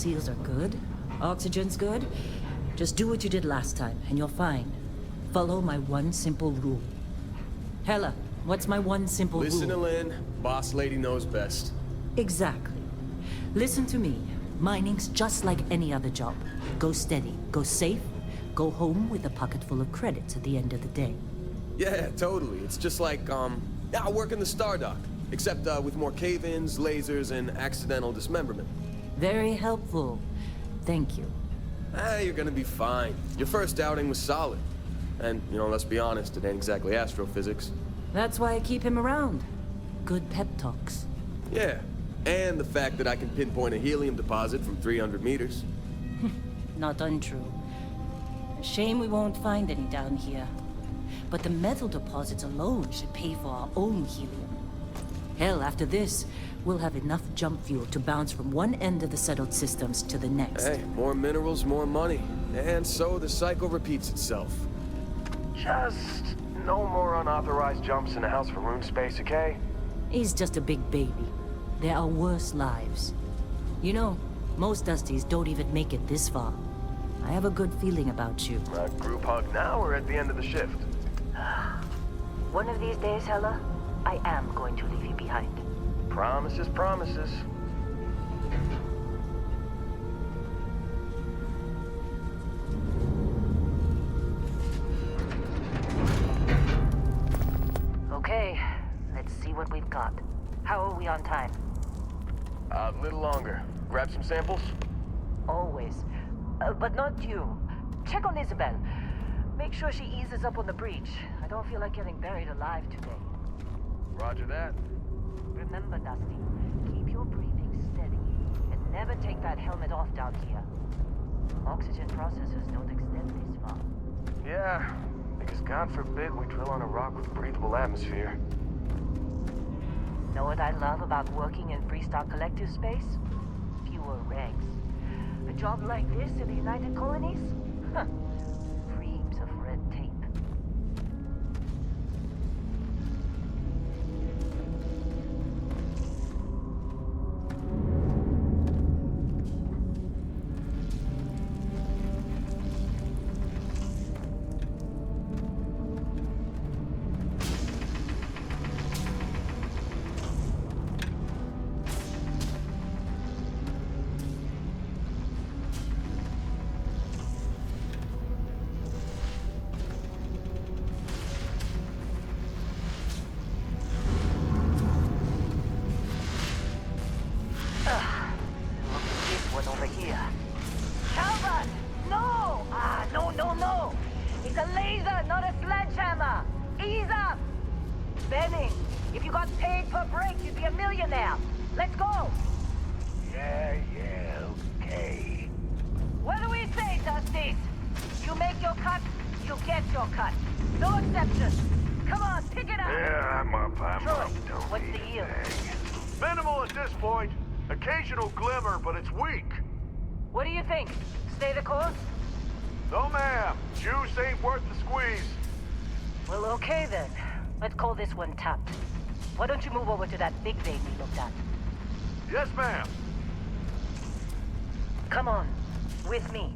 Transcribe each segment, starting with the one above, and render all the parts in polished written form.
seals are good, oxygen's good, just do what you did last time, and you're fine. Follow my one simple rule. Hella, what's my one simple rule? Listen to Lynn. Boss lady knows best. Exactly. Listen to me. Mining's just like any other job. Go steady, go safe, go home with a pocket full of credits at the end of the day. Yeah, totally. It's just like, I work in the Stardock. Except, with more cave-ins, lasers, and accidental dismemberment. Very helpful. Thank you. You're gonna be fine. Your first outing was solid. And, you know, let's be honest, it ain't exactly astrophysics. That's why I keep him around. Good pep talks. Yeah, and the fact that I can pinpoint a helium deposit from 300 meters. Not untrue. A shame we won't find any down here. But the metal deposits alone should pay for our own helium. Hell, after this, we'll have enough jump fuel to bounce from one end of the settled systems to the next. Hey, more minerals, more money. And so the cycle repeats itself. Just no more unauthorized jumps in the house for room space, okay? He's just a big baby. There are worse lives. You know, most Dusties don't even make it this far. I have a good feeling about you. A group hug now or at the end of the shift? One of these days, Hella, I am going to leave you behind. Promises, promises. Okay, let's see what we've got. How are we on time? A little longer. Grab some samples? Always. But not you. Check on Isabel. Make sure she eases up on the breach. I don't feel like getting buried alive today. Roger that. Remember, Dusty, keep your breathing steady. And never take that helmet off down here. Oxygen processors don't extend this far. Yeah, because God forbid we drill on a rock with breathable atmosphere. Know what I love about working in Freestock Collective space? Fewer regs. A job like this in the United Colonies? Huh. Reams of red tape. Occasional glimmer, but it's weak. What do you think? Stay the course? No, ma'am. Juice ain't worth the squeeze. Well, okay then. Let's call this one tapped. Why don't you move over to that big vein we looked at? Yes, ma'am. Come on. With me.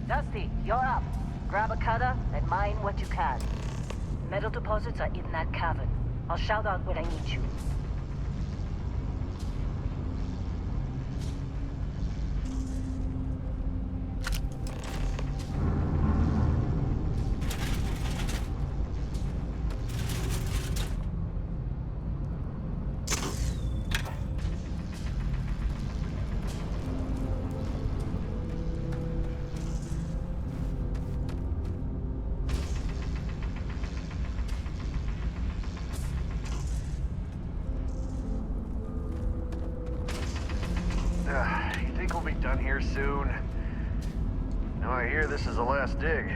Dusty, you're up. Grab a cutter and mine what you can. Metal deposits are in that cavern. I'll shout out when I need you. You think we'll be done here soon? Now I hear this is the last dig.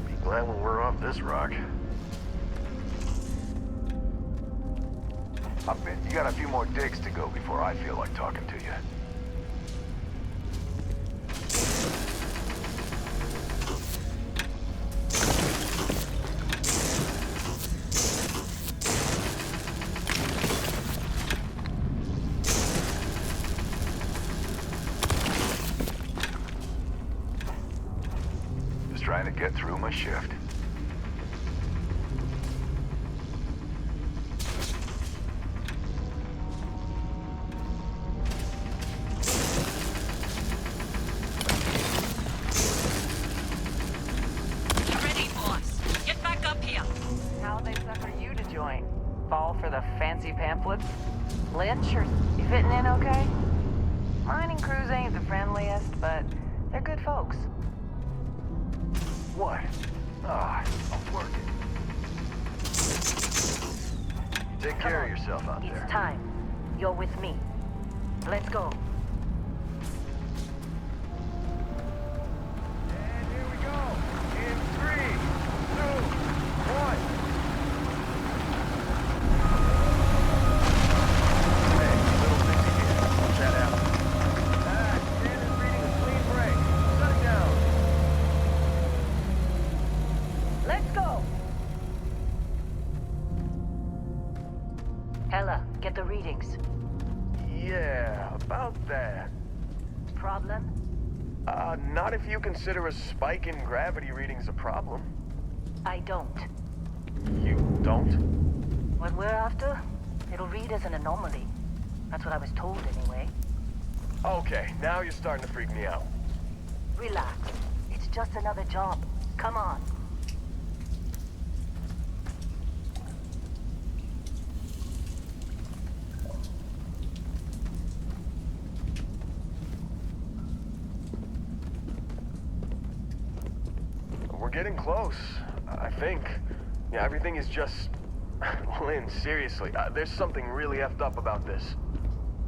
Be glad when we're off this rock. I bet you got a few more digs to go before I feel like talking to you. trying to get through my shift. Ready, boss. Get back up here. How'd they suffer you to join? Fall for the fancy pamphlets? Lynch, or you fitting in okay? Mining crews ain't the friendliest, but they're good folks. What? Ah, I'm working. Take care of yourself out there. It's time. You're with me. Let's go. And here we go. In 3, 2, 1. Hey, little busy here. I'll chat out. Standard reading a clean break. Shut it down. Let's go! Ella, get the readings. Yeah, about that. Problem? Not if you consider a spike in gravity readings a problem. I don't. You don't? What we're after, it'll read as an anomaly. That's what I was told anyway. Okay, now you're starting to freak me out. Relax. It's just another job. Come on. We're getting close, I think. Yeah, everything is just... Lynn, seriously, there's something really effed up about this.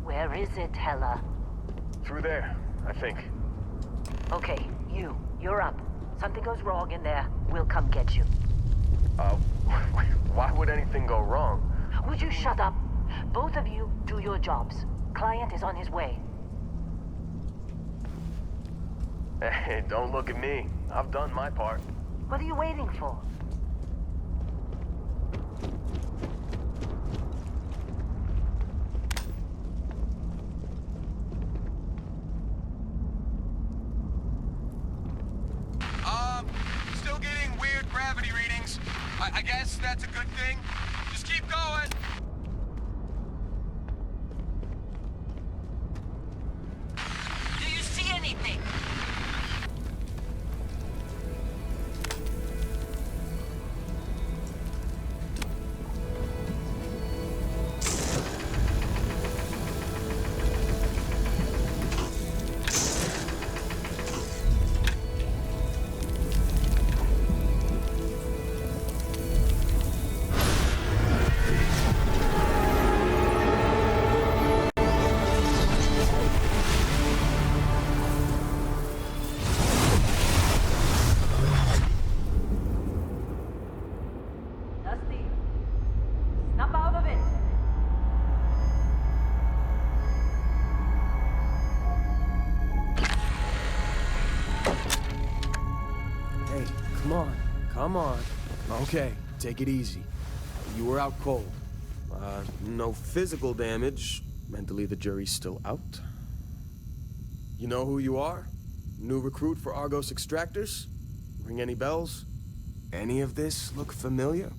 Where is it, Hella? Through there, I think. Okay, you're up. Something goes wrong in there, we'll come get you. Why would anything go wrong? Would you shut up? Both of you, do your jobs. Client is on his way. Hey, don't look at me. I've done my part. What are you waiting for? Still getting weird gravity readings. I guess that's a good thing. Just keep going. Do you see anything? Dusty, snap out of it. Hey, come on. Come on. Okay, take it easy. You were out cold. No physical damage. Mentally, the jury's still out. You know who you are? New recruit for Argos Extractors? Ring any bells? Any of this look familiar?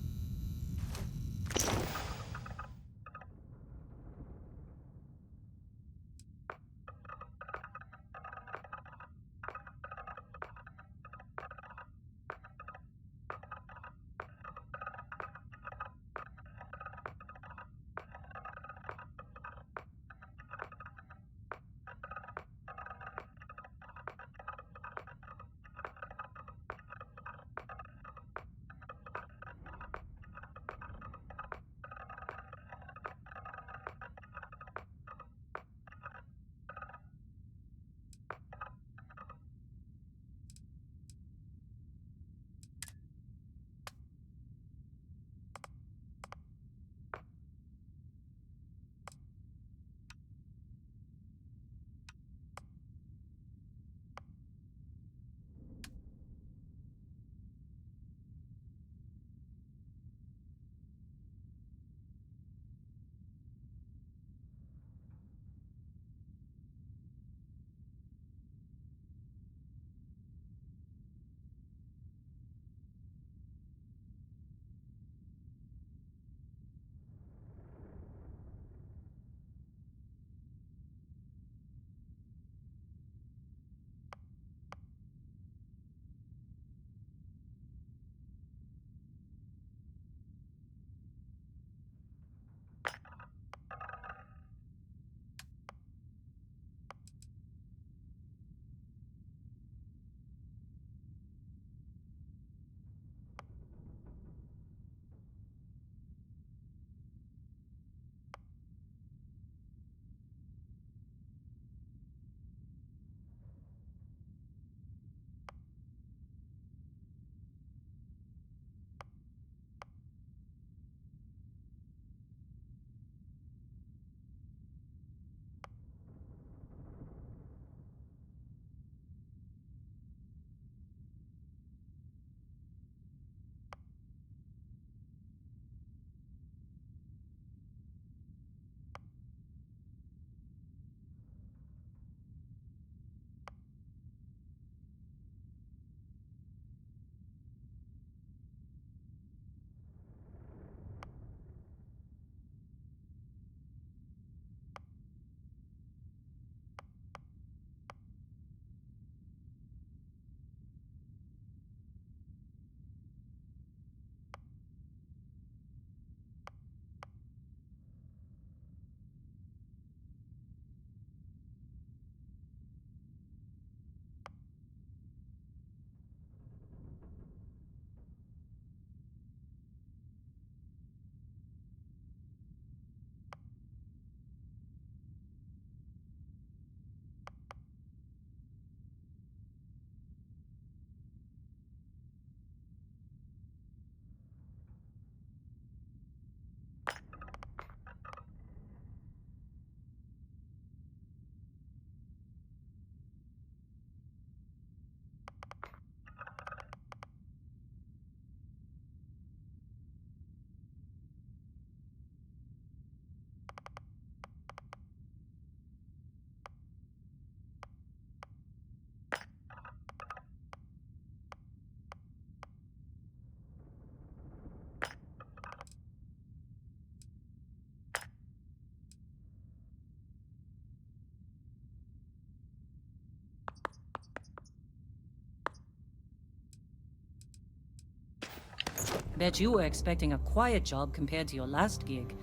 Bet you were expecting a quiet job compared to your last gig.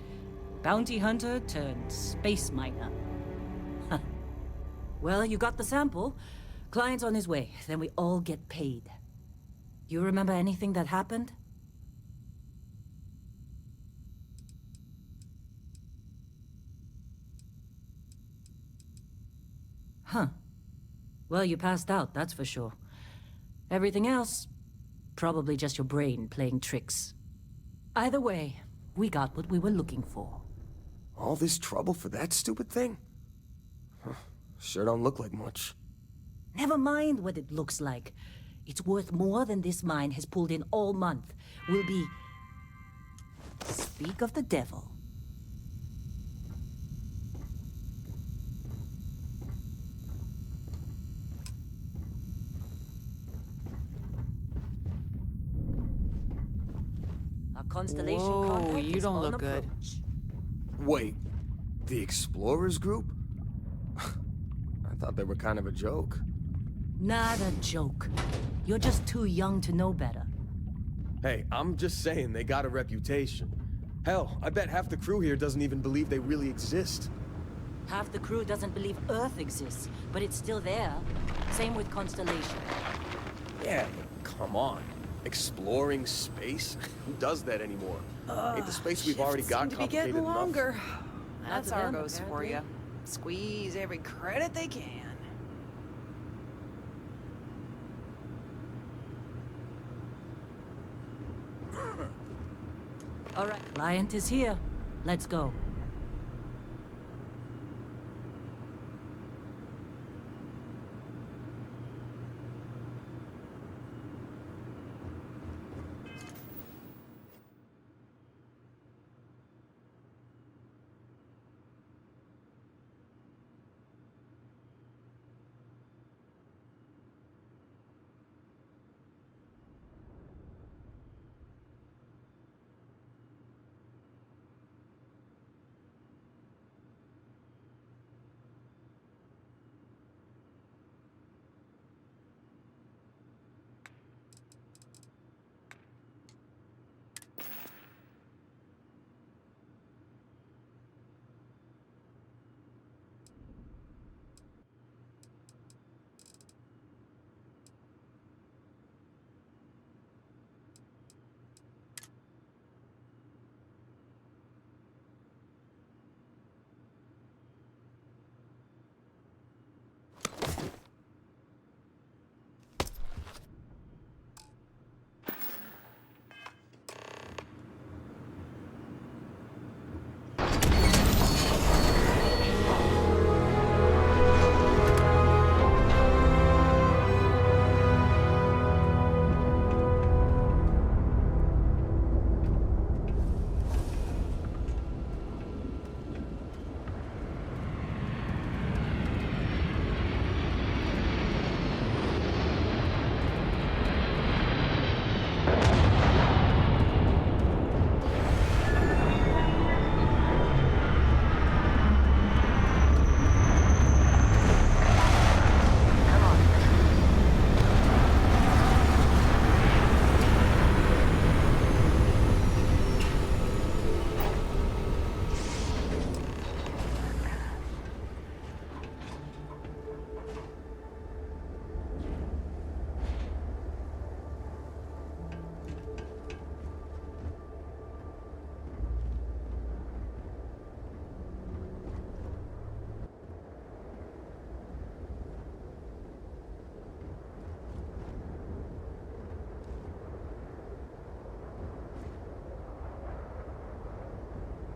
Bounty hunter turned space miner. Huh. Well, you got the sample. Client's on his way, then we all get paid. You remember anything that happened? Huh. Well, you passed out, that's for sure. Everything else, probably just your brain playing tricks. Either way, we got what we were looking for. All this trouble for that stupid thing? Huh. Sure don't look like much. Never mind what it looks like. It's worth more than this mine has pulled in all month. We'll be... Speak of the devil. Our constellation Whoa, contact you is don't on look good. approach. Wait, the Explorers group? I thought they were kind of a joke. Not a joke. You're just too young to know better. Hey, I'm just saying they got a reputation. Hell, I bet half the crew here doesn't even believe they really exist. Half the crew doesn't believe Earth exists, but it's still there. Same with Constellation. Yeah, come on. Exploring space? Who does that anymore? Ain't the space we've already got Seem to be complicated getting enough? longer. That's That's them, Argos for you. apparently. Squeeze every credit they can. All right, client is here. Let's go.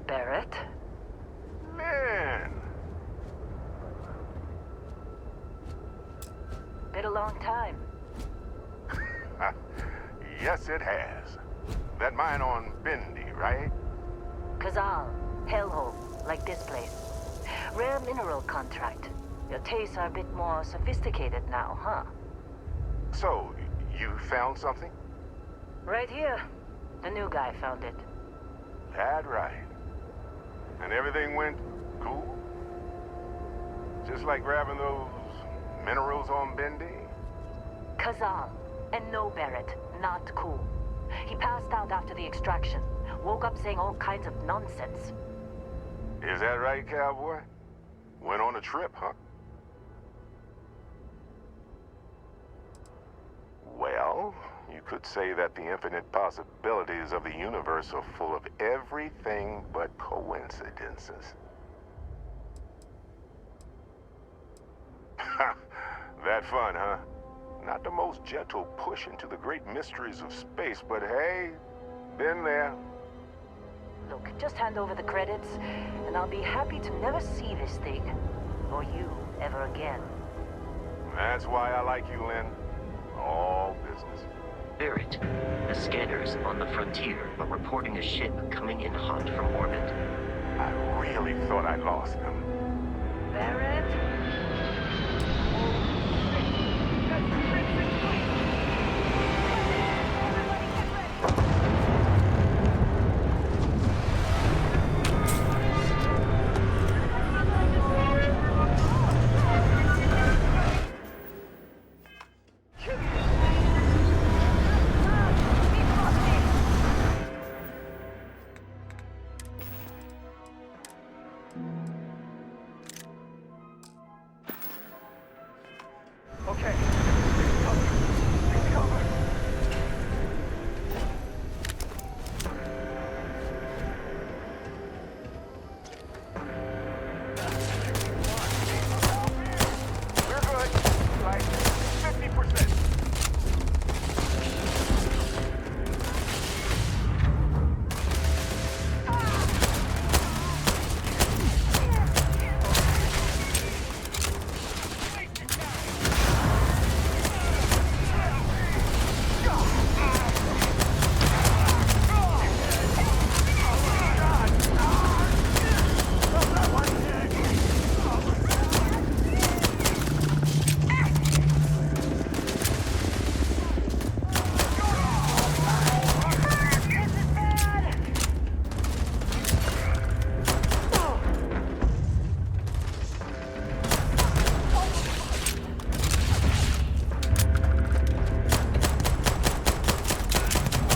Barrett? Man, Been a long time. yes it has. That mine on Bendy, right? Kazal, hellhole, like this place. Rare mineral contract. Your tastes are a bit more sophisticated now, huh? So, you found something? Right here. The new guy found it. That right. And everything went cool? Just like grabbing those minerals on Bendy? Kazal. And no, Barrett, not cool. He passed out after the extraction. Woke up saying all kinds of nonsense. Is that right, cowboy? Went on a trip, huh? Well, you could say that the infinite possibilities of the universe are full of everything but coincidences. That fun, huh? Not the most gentle push into the great mysteries of space, but hey, been there. Look, just hand over the credits, and I'll be happy to never see this thing, or you, ever again. That's why I like you, Lynn. All business. Barrett, the scanners on the frontier are reporting a ship coming in hot from orbit. I really thought I lost them. Barrett? Okay. Take cover. Take cover. We're good. Like 50%.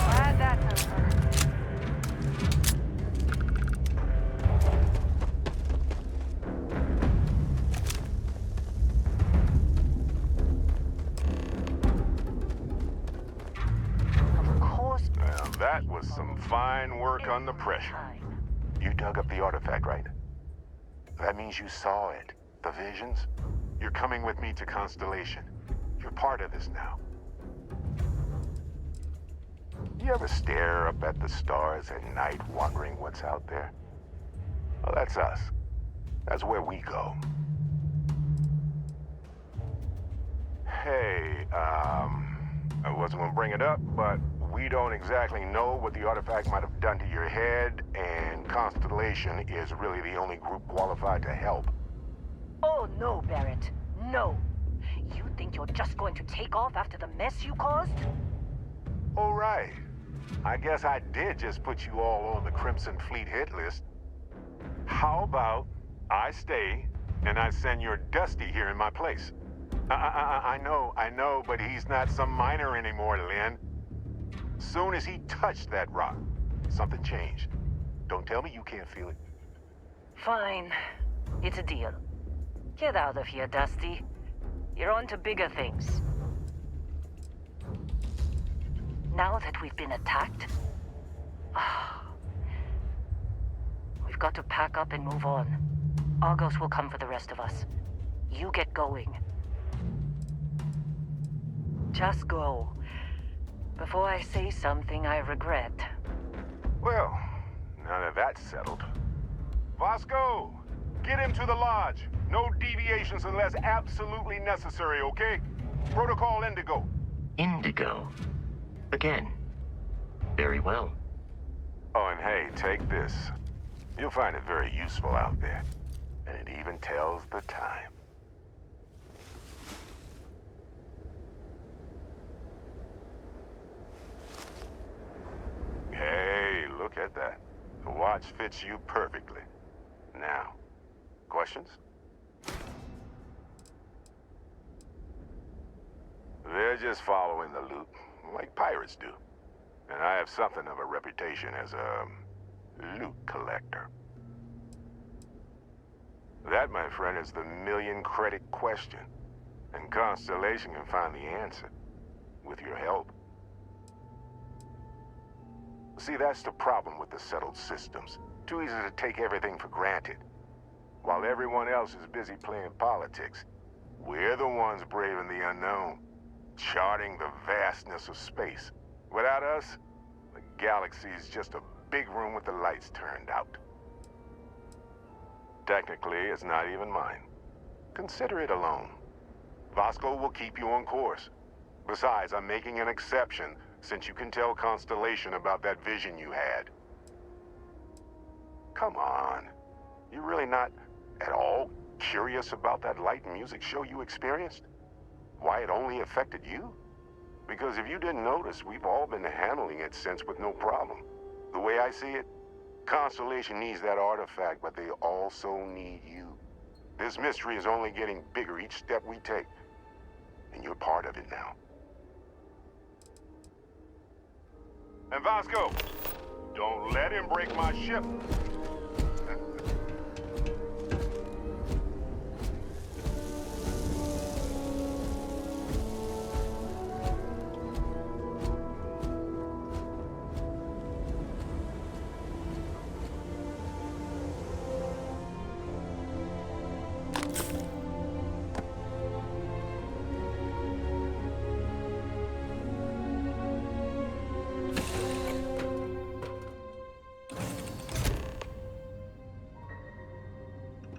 Glad that's over. Of course. Now, that was some fine work under pressure. Time. You dug up the artifact, right? That means you saw it. The visions? You're coming with me to Constellation. You're part of this now. You ever stare up at the stars at night wondering what's out there? Well, that's us. That's where we go. Hey, I wasn't gonna bring it up, but we don't exactly know what the artifact might have done to your head, and Constellation is really the only group qualified to help. Oh, no, Barrett. No. You think you're just going to take off after the mess you caused? All right. I guess I did just put you all on the Crimson Fleet hit list. How about I stay and I send your Dusty here in my place? I know, but he's not some miner anymore, Lynn. Soon as he touched that rock, something changed. Don't tell me you can't feel it. Fine. It's a deal. Get out of here, Dusty. You're on to bigger things. Now that we've been attacked, we've got to pack up and move on. Argos will come for the rest of us. You get going. Just go. Before I say something I regret. Well, now that that's settled. Vasco, get him to the lodge. No deviations unless absolutely necessary, okay? Protocol Indigo. Indigo. Again. Very well. Oh, and hey, take this. You'll find it very useful out there. And it even tells the time. Hey, look at that. The watch fits you perfectly. Now, questions? They're just following the loop, like pirates do. And I have something of a reputation as a loot collector. That, my friend, is the million-credit question. And Constellation can find the answer. With your help. See, that's the problem with the settled systems. Too easy to take everything for granted. While everyone else is busy playing politics, we're the ones braving the unknown, charting the vastness of space. Without us, the galaxy is just a big room with the lights turned out. Technically, it's not even mine. Consider it alone. Vasco will keep you on course. Besides, I'm making an exception since you can tell Constellation about that vision you had. Come on. You're really not at all curious about that light and music show you experienced? Why it only affected you? Because if you didn't notice, we've all been handling it since with no problem. The way I see it, Constellation needs that artifact, but they also need you. This mystery is only getting bigger each step we take. And you're part of it now. And Vasco, don't let him break my ship.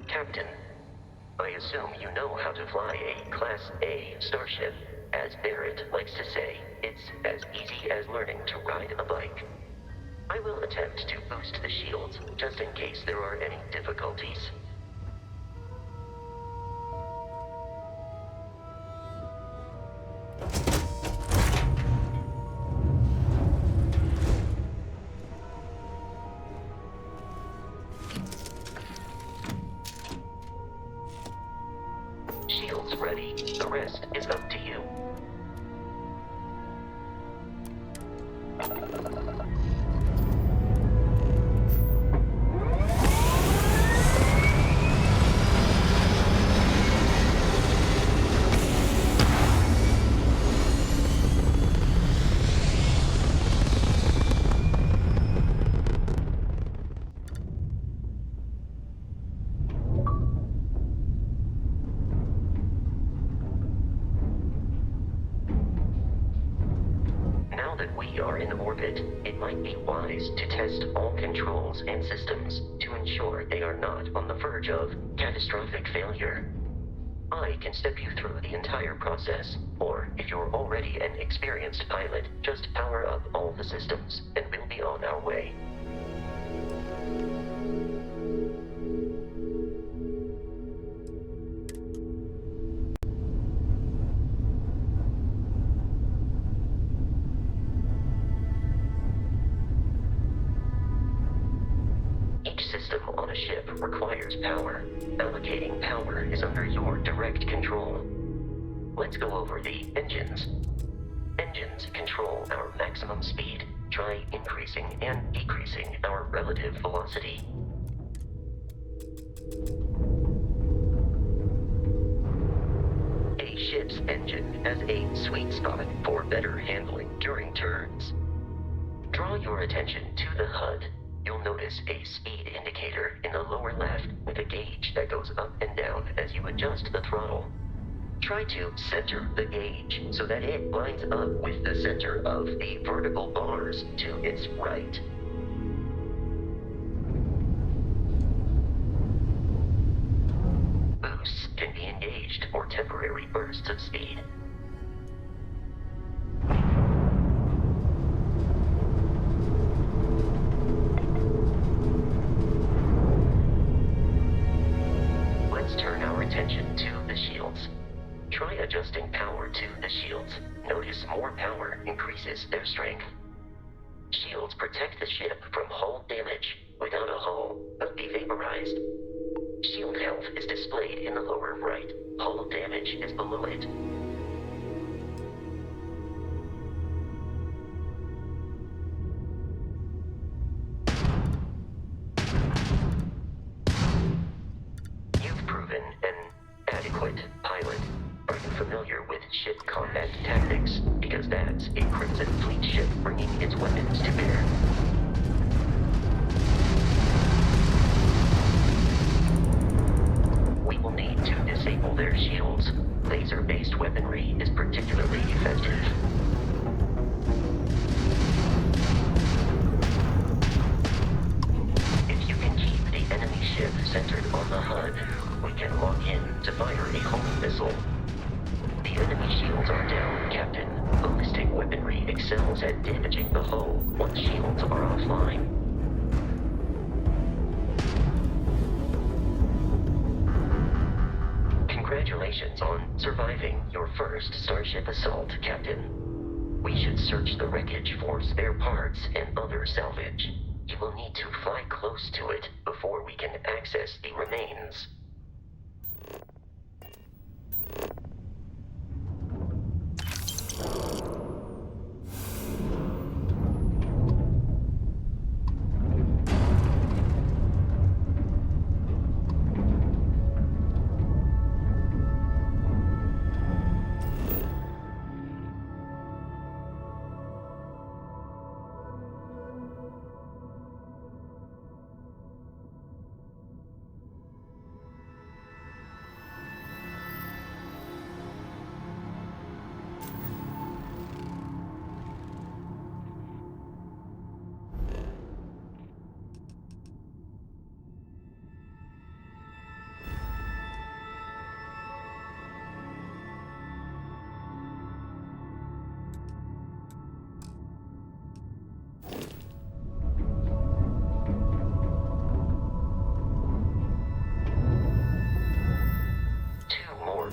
Captain, I assume you know how to fly a Class A starship. As Barrett likes to say, it's as easy as learning to ride a bike. I will attempt to boost the shields, just in case there are any difficulties. Shields ready. The rest is up to you. Now that we are in orbit, it might be wise to test all controls and systems to ensure they are not on the verge of catastrophic failure. I can step you through the entire process, or if you're already an experienced pilot, just power up all the systems, and we'll be on our way. Each system on a ship requires power. Allocating power is under your direct control. Let's go over the engines. Engines control our maximum speed. Try increasing and decreasing our relative velocity. A ship's engine has a sweet spot for better handling during turns. Draw your attention to the HUD. You'll notice a speed indicator in the lower left with a gauge that goes up and down as you adjust the throttle. Try to center the gauge so that it lines up with the center of the vertical bars to its right. Boosts can be engaged for temporary bursts of speed. Let's turn our attention to the shields. Try adjusting power to the shields. Notice more power increases their strength. Shields protect the ship from hull damage. Without a hull, but be vaporized. Shield health is displayed in the lower right. Hull damage is below it. combat tactics, because that's a Crimson Fleet ship bringing its weapons to bear. We will need to disable their shields. Laser-based weaponry is particularly effective. If you can keep the enemy ship centered on the HUD, we can lock in to fire a home missile. The enemy shields are down, Captain. Ballistic weaponry excels at damaging the hull once shields are offline. Congratulations on surviving your first Starship assault, Captain. We should search the wreckage for spare parts and other salvage. You will need to fly close to it before we can access the remains.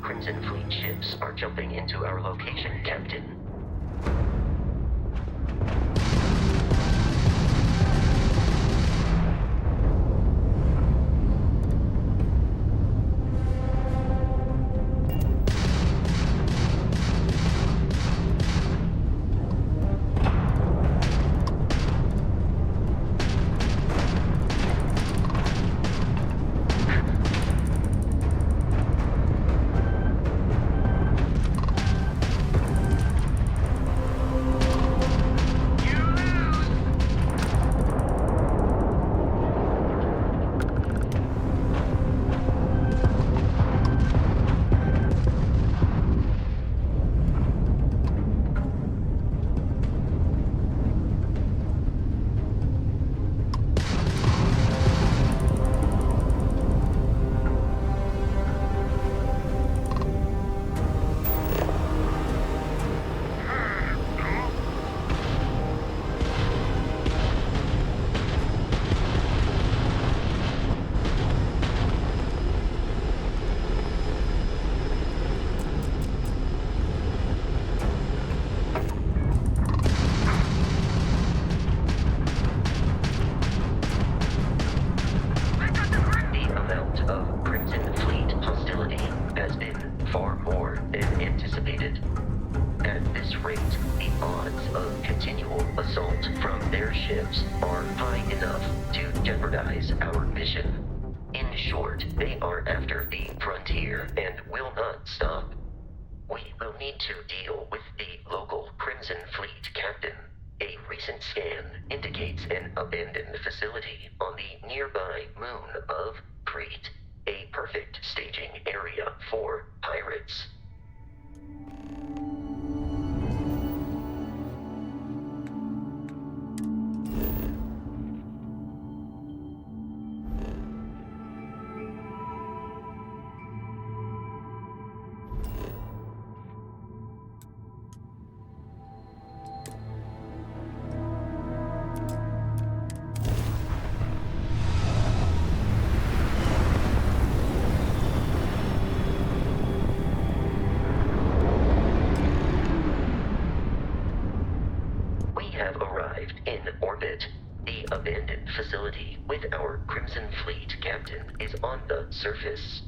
Crimson Fleet ships are jumping into our location, Captain. Surface.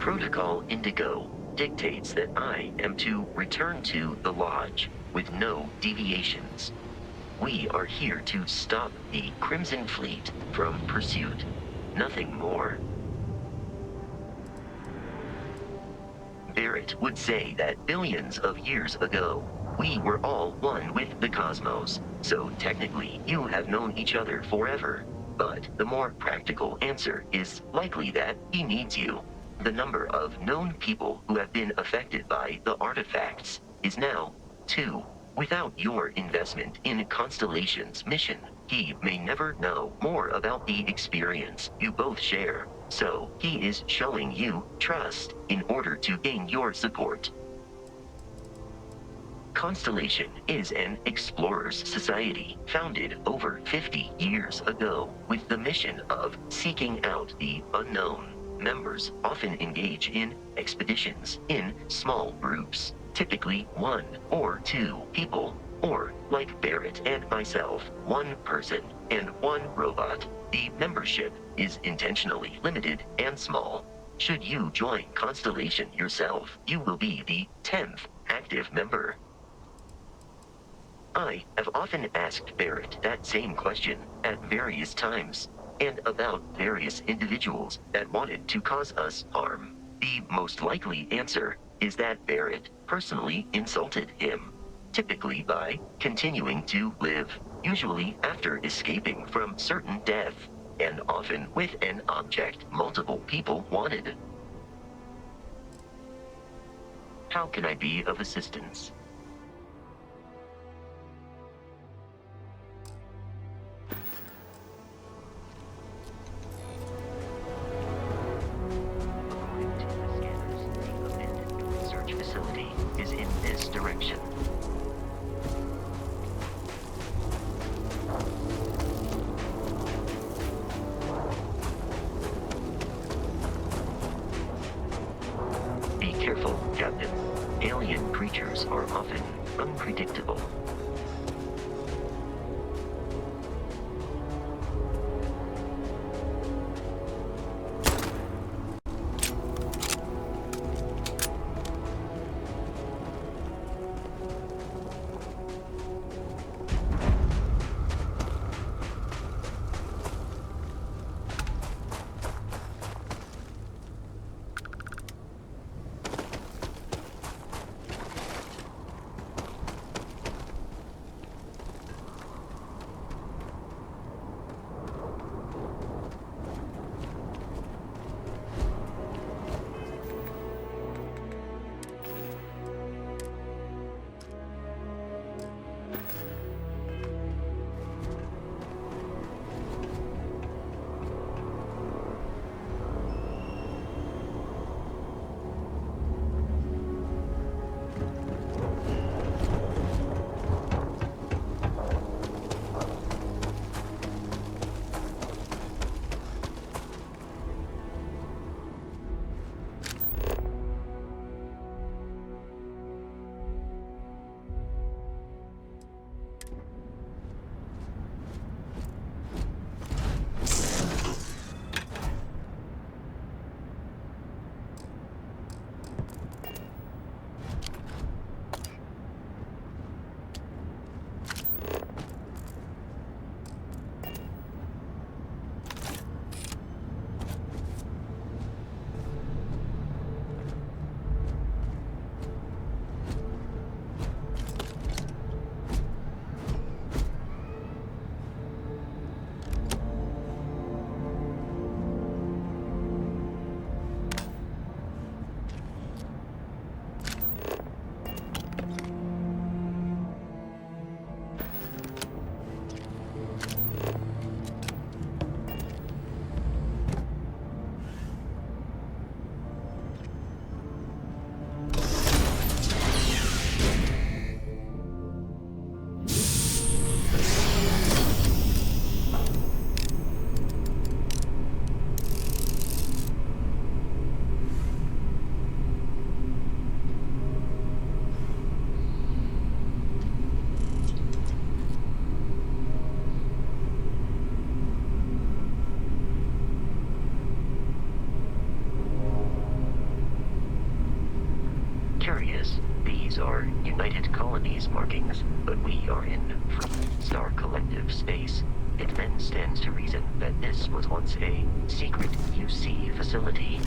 Protocol Indigo dictates that I am to return to the Lodge with no deviations. We are here to stop the Crimson Fleet from pursuit. Nothing more. Barrett would say that billions of years ago, we were all one with the cosmos, so technically you have known each other forever. But the more practical answer is likely that he needs you. The number of known people who have been affected by the artifacts is now 2. Without your investment in Constellation's mission, he may never know more about the experience you both share. So he is showing you trust in order to gain your support. Constellation is an explorers society founded over 50 years ago with the mission of seeking out the unknown. Members often engage in expeditions in small groups, typically 1 or 2 people, or like Barrett and myself, 1 person and 1 robot. The membership is intentionally limited and small. Should you join Constellation yourself, you will be the 10th active member. I have often asked Barrett that same question at various times, and about various individuals that wanted to cause us harm. The most likely answer is that Barrett personally insulted him, typically by continuing to live, usually after escaping from certain death, and often with an object multiple people wanted. How can I be of assistance? According to the scanners, the abandoned research facility is in this direction. Be careful, Captain. Alien creatures are often unpredictable. These are United Colonies markings, but we are in Star Collective space. It then stands to reason that this was once a secret UC facility.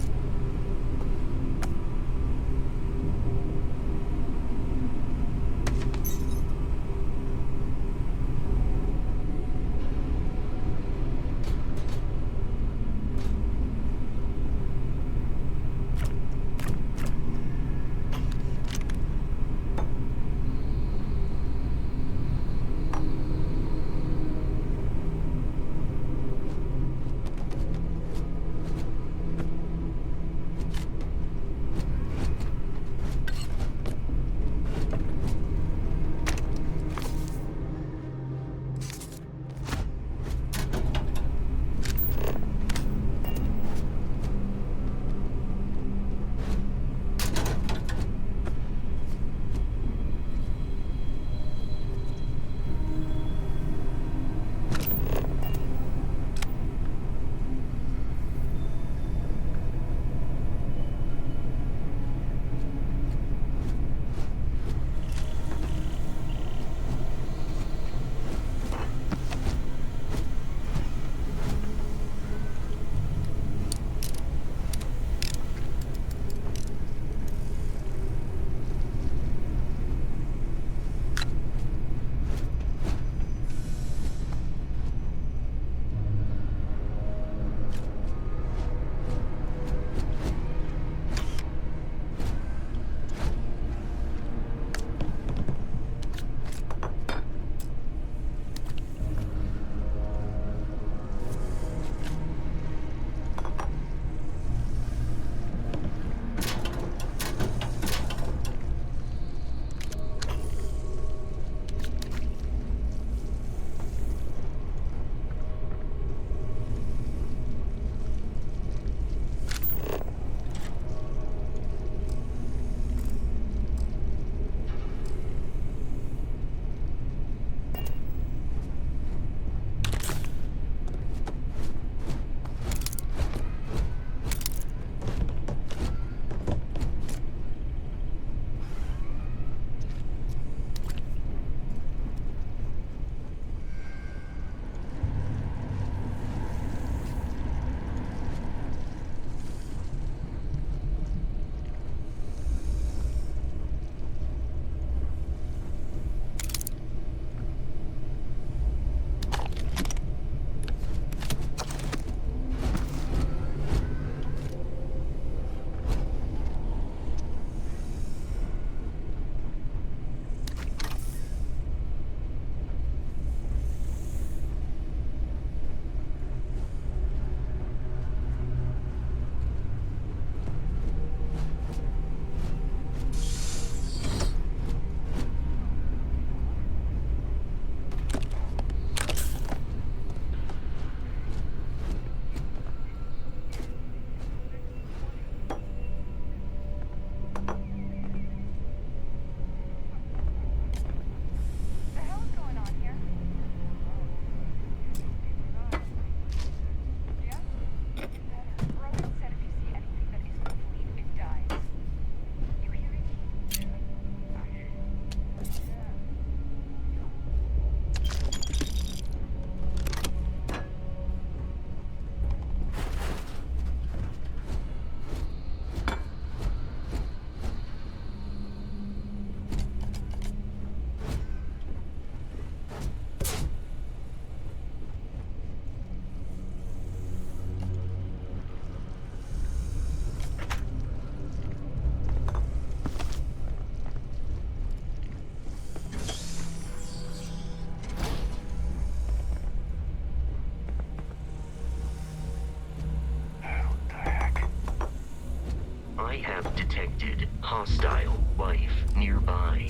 I have detected hostile life nearby.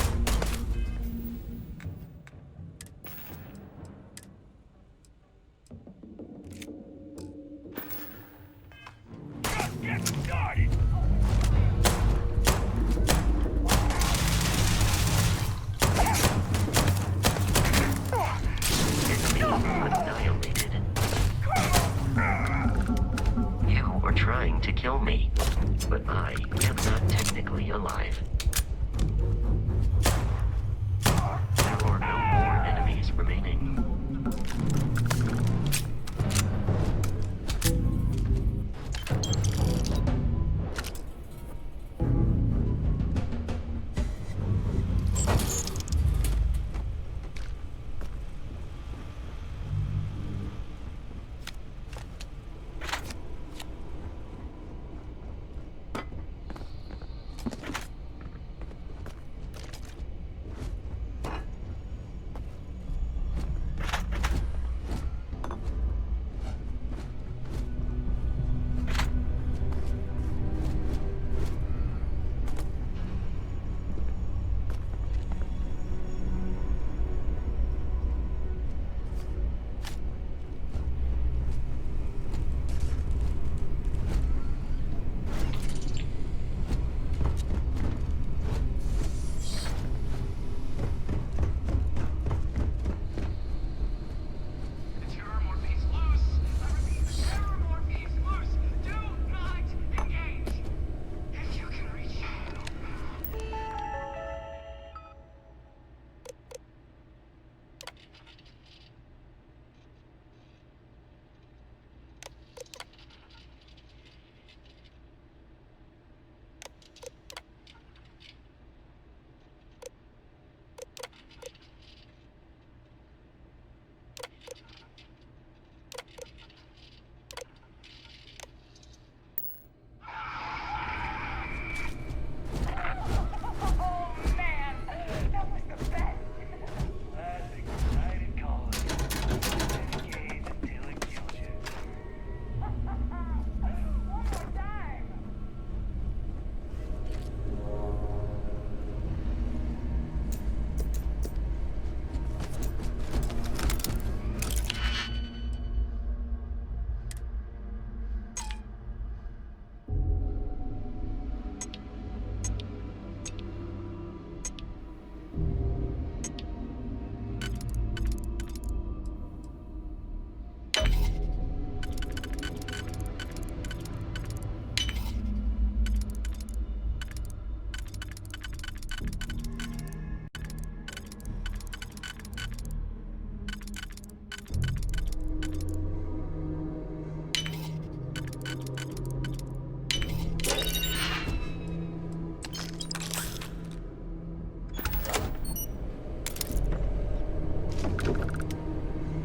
Get started! Annihilated. You are trying to kill me, but I am not technically alive. remaining.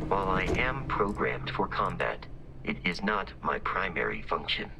While I am programmed for combat, it is not my primary function.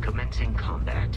Commencing combat.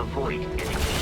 avoid indication.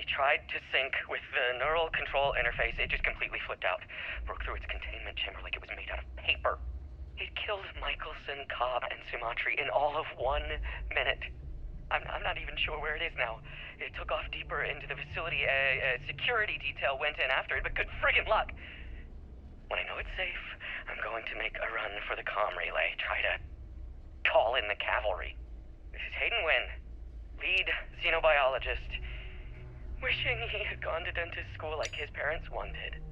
army tried to sync with the neural control interface. It just completely flipped out. Broke through its containment chamber like it was made out of paper. It killed Michelson, Cobb, and Sumatri in all of 1 minute. I'm not even sure where it is now. It took off deeper into the facility. A security detail went in after it, but good friggin' luck. When I know it's safe, I'm going to make a run for the comm relay. Try to call in the cavalry. This is Hayden Wynn, lead xenobiologist. Wishing he had gone to dentist school like his parents wanted.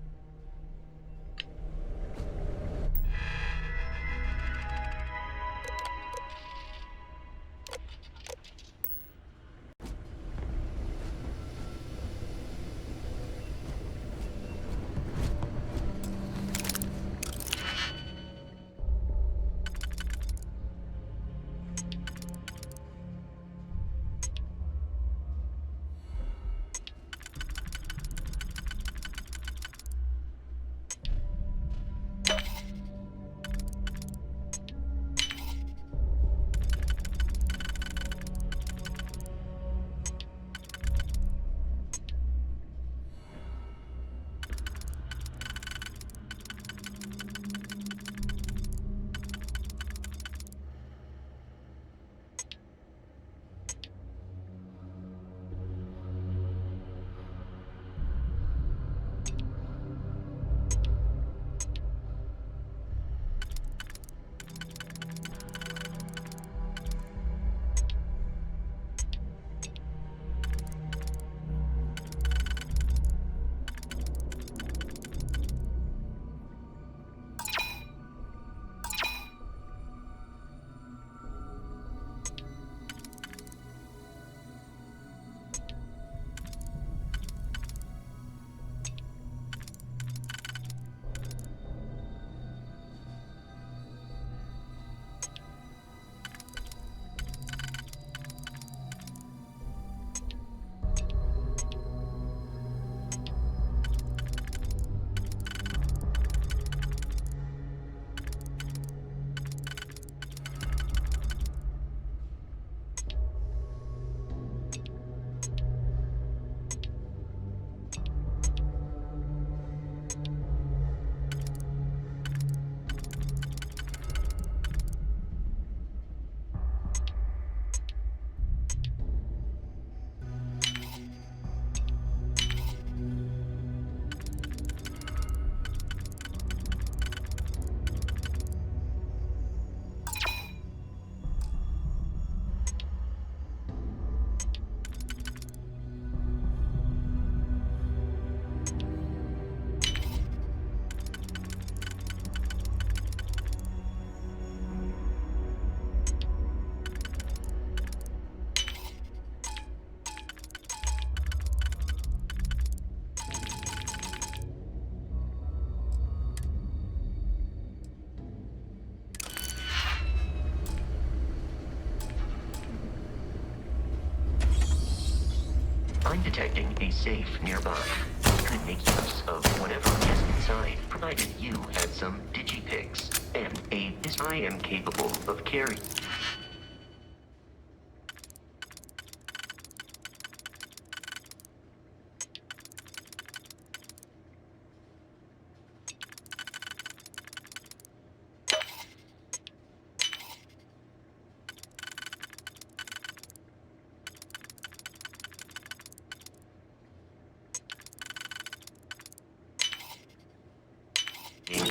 I'm detecting a safe nearby. You could make use of whatever is inside, provided you had some digipics and a I am capable of carrying.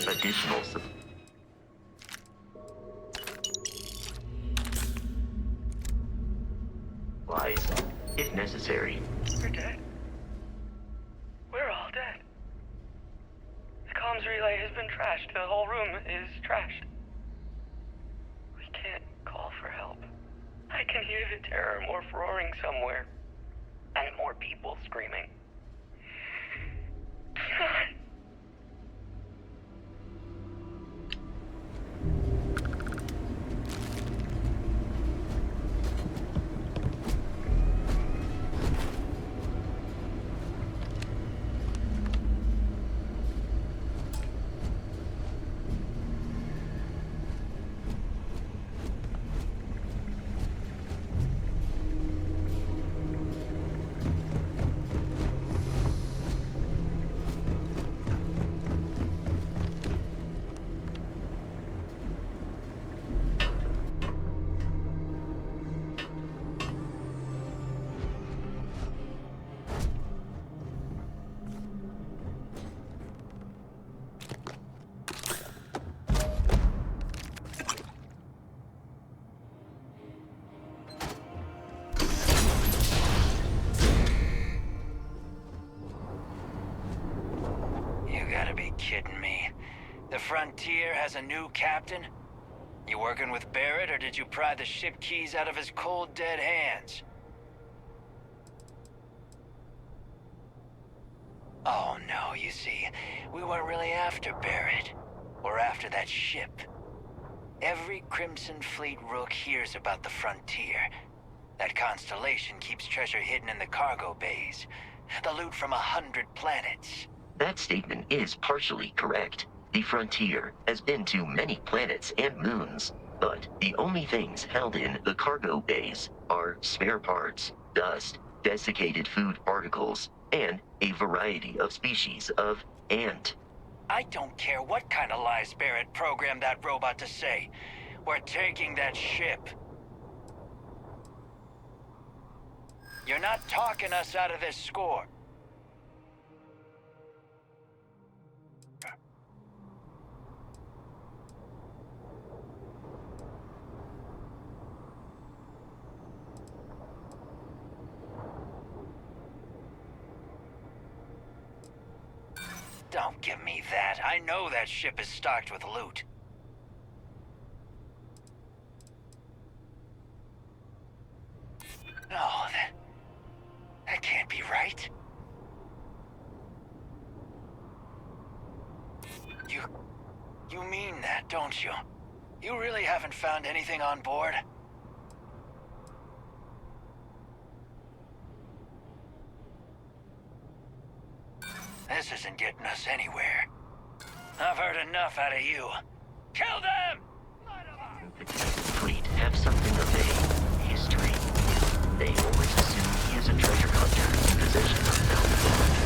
Additional supplies, if necessary. We're dead. We're all dead. The comms relay has been trashed. The whole room is trashed. We can't call for help. I can hear the terror morph roaring somewhere. And more people screaming. God. kidding me? The Frontier has a new captain? You working with Barrett, or did you pry the ship keys out of his cold, dead hands? Oh no, you see, we weren't really after Barrett. We're after that ship. Every Crimson Fleet rook hears about the Frontier. That constellation keeps treasure hidden in the cargo bays. The loot from 100 planets. That statement is partially correct. The Frontier has been to many planets and moons, but the only things held in the cargo bays are spare parts, dust, desiccated food particles, and a variety of species of ant. I don't care what kind of lies Barrett programmed that robot to say. We're taking that ship. You're not talking us out of this score. Don't give me that. I know that ship is stocked with loot. No, that can't be right. You mean that, don't you? You really haven't found anything on board? This isn't getting us anywhere. I've heard enough out of you. Kill them! The fleet have something of a history. They always assume he is a treasure hunter in possession of Mount.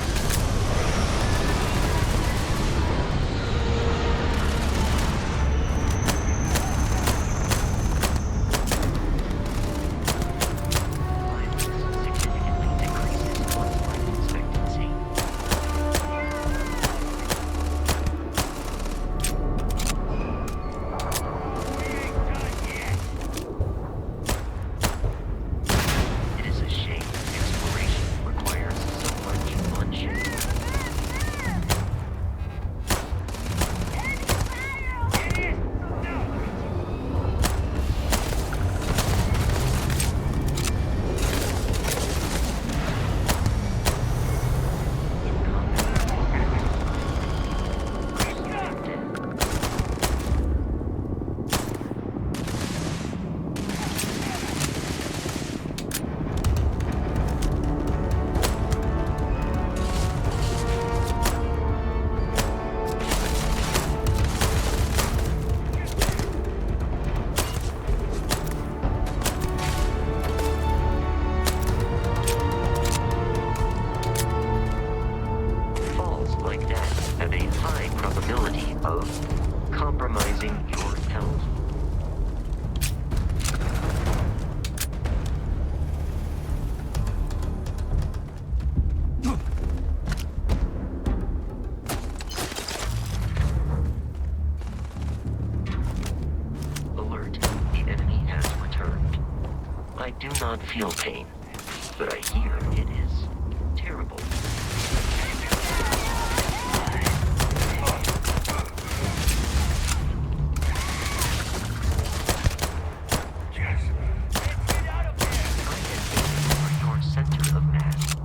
I do not feel pain, but I hear it is terrible. Your center of mass.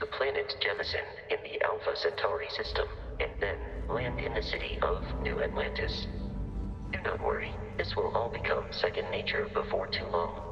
the planet Jemison in the Alpha Centauri system, and then land in the city of New Atlantis. Do not worry, this will all become second nature before too long.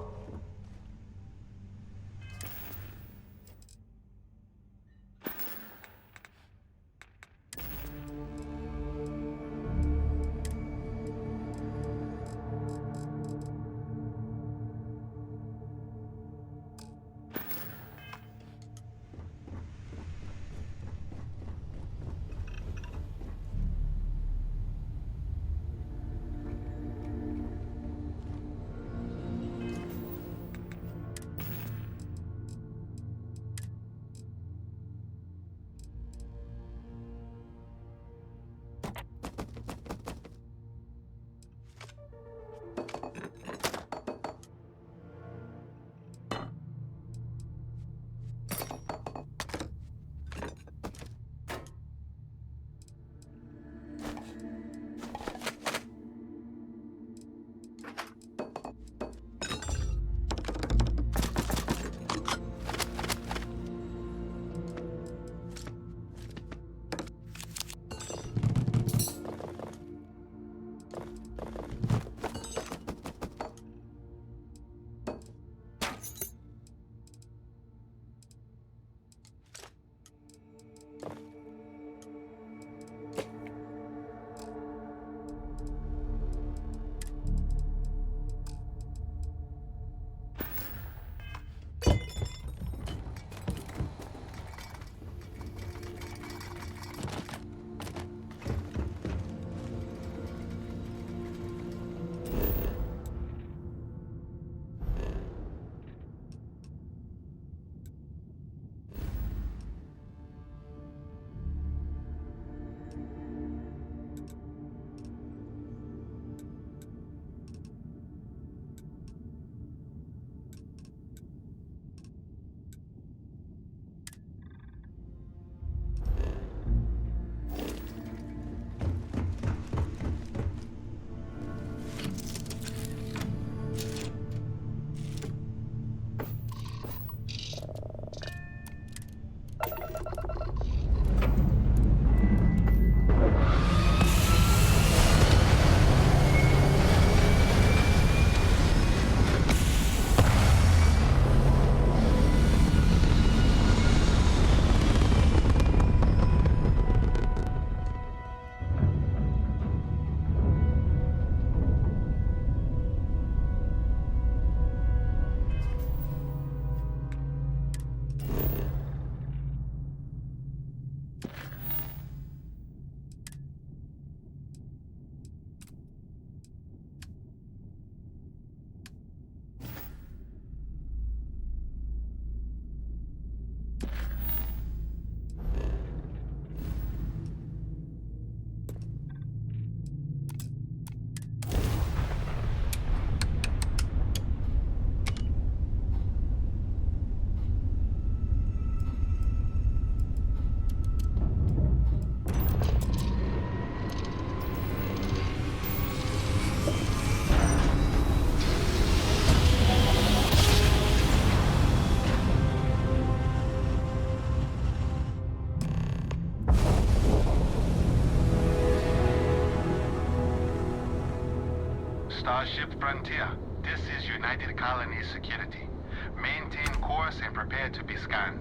Starship Frontier, this is United Colonies Security. Maintain course and prepare to be scanned.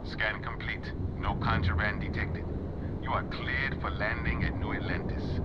Scan complete. No contraband detected. You are cleared for landing at New Atlantis.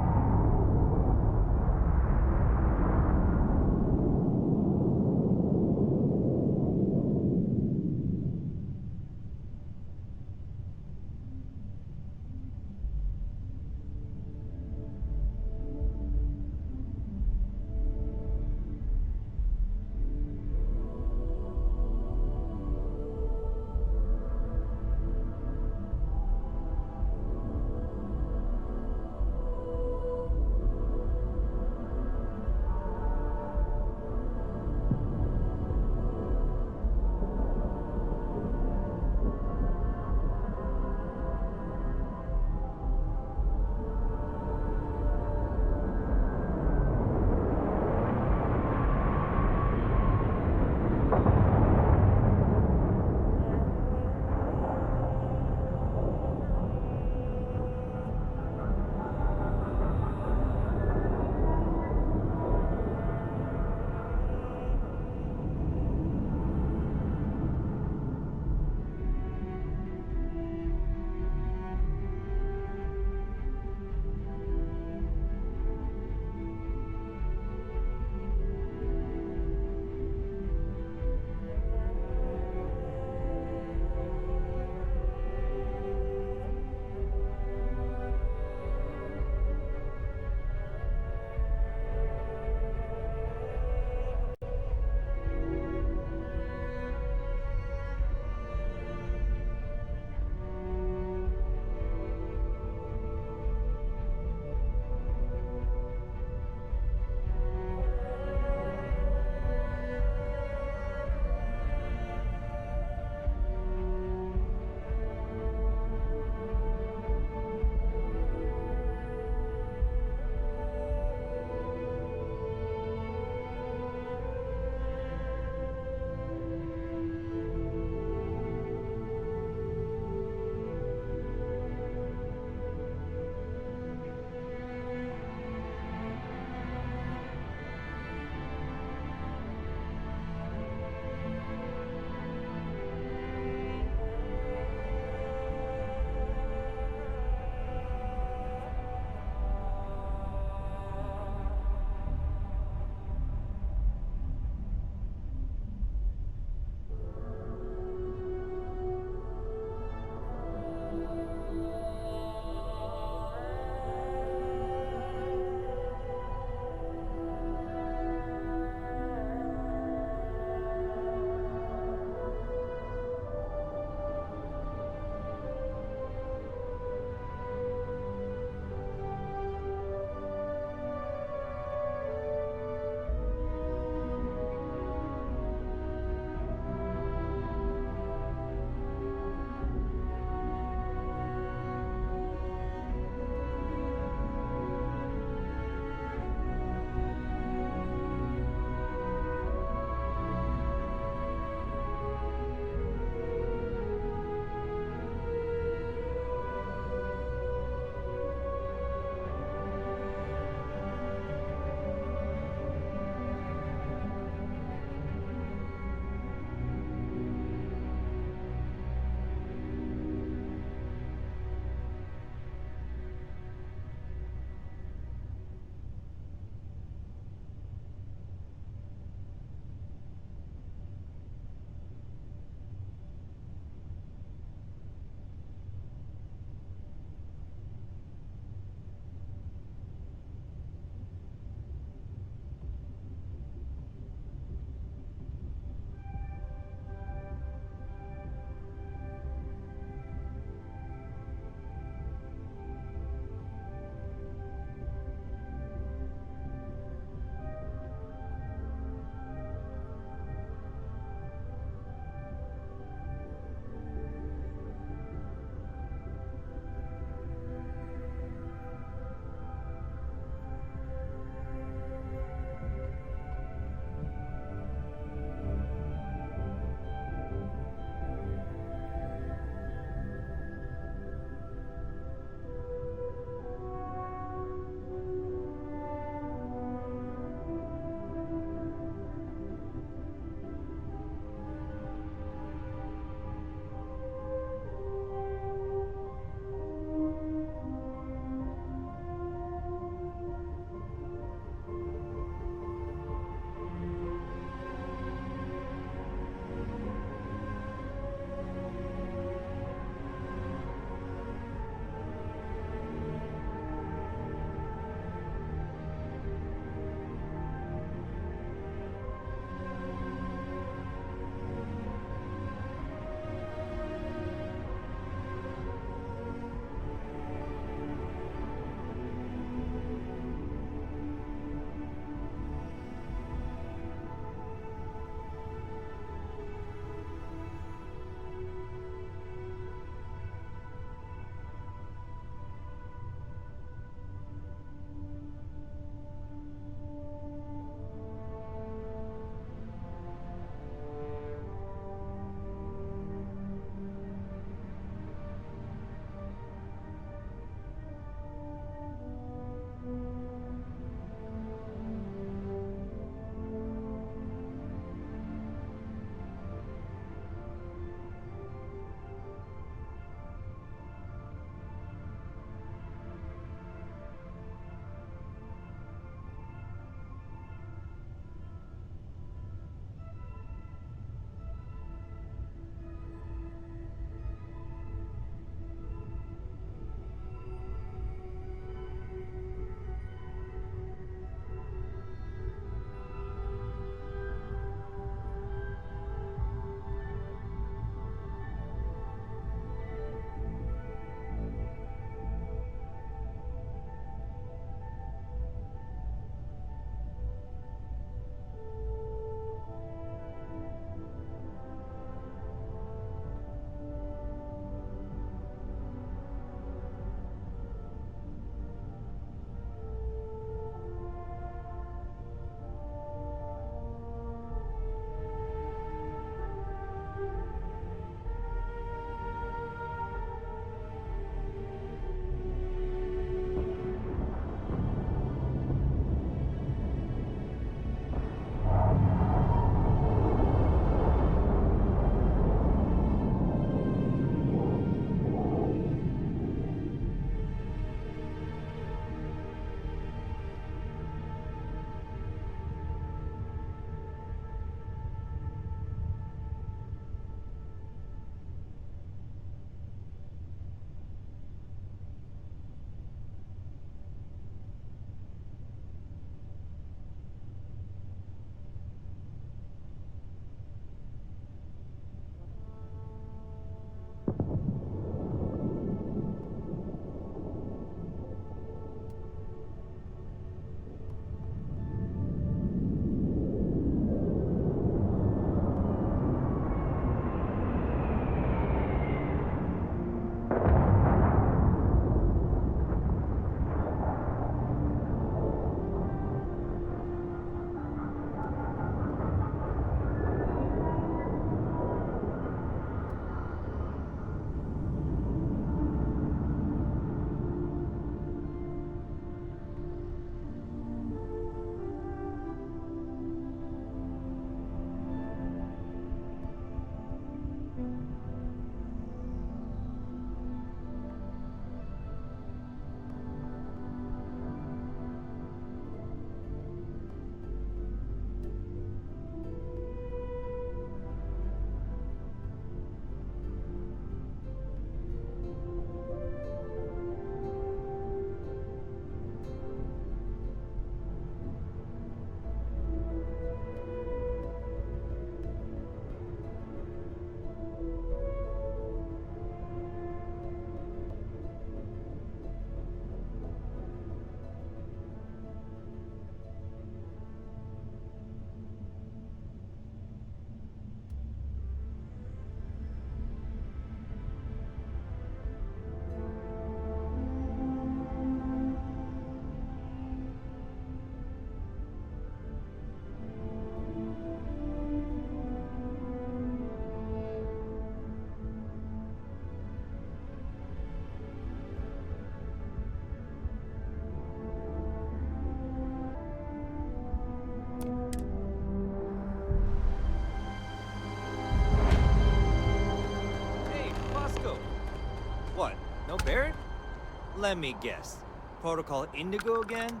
Let me guess. Protocol Indigo again?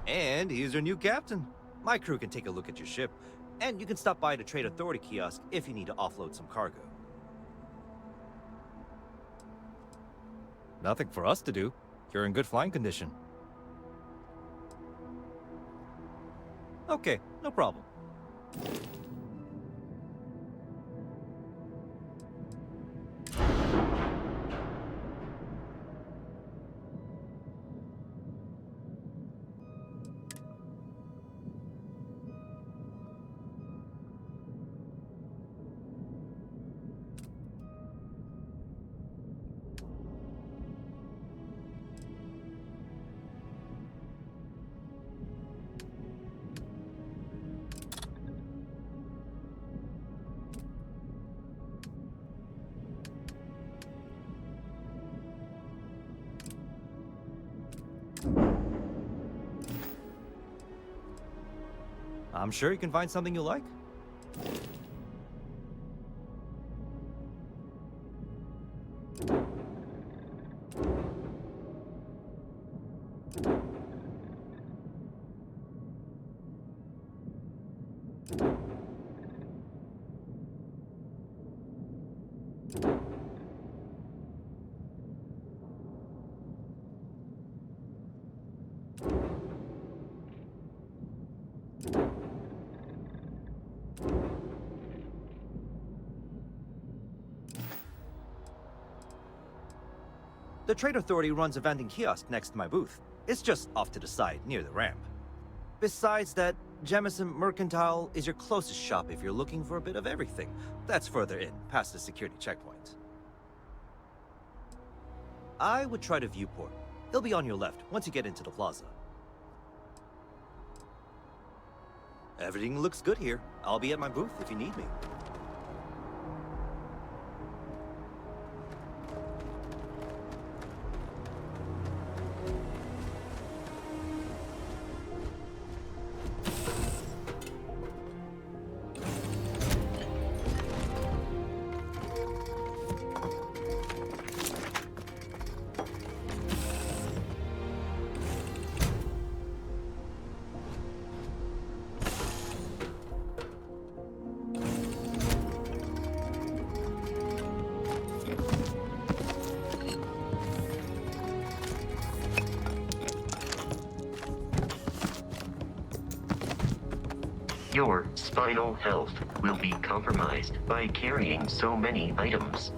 And here's your new captain. My crew can take a look at your ship, and you can stop by the Trade Authority kiosk if you need to offload some cargo. Nothing for us to do. You're in good flying condition. Okay, no problem. I'm sure you can find something you like. The Trade Authority runs a vending kiosk next to my booth. It's just off to the side, near the ramp. Besides that, Jemison Mercantile is your closest shop if you're looking for a bit of everything. That's further in, past the security checkpoint. I would try the viewport. It'll be on your left, once you get into the plaza. Everything looks good here. I'll be at my booth if you need me. Your spinal health will be compromised by carrying so many items.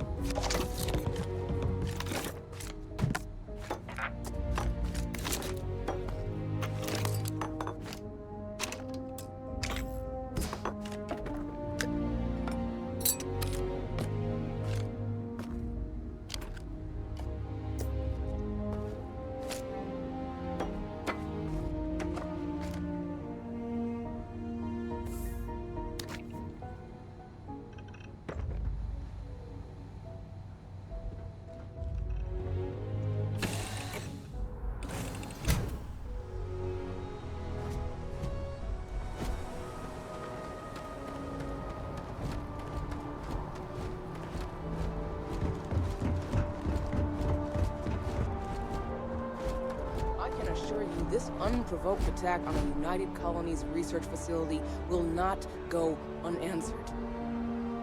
This unprovoked attack on a United Colonies research facility will not go unanswered.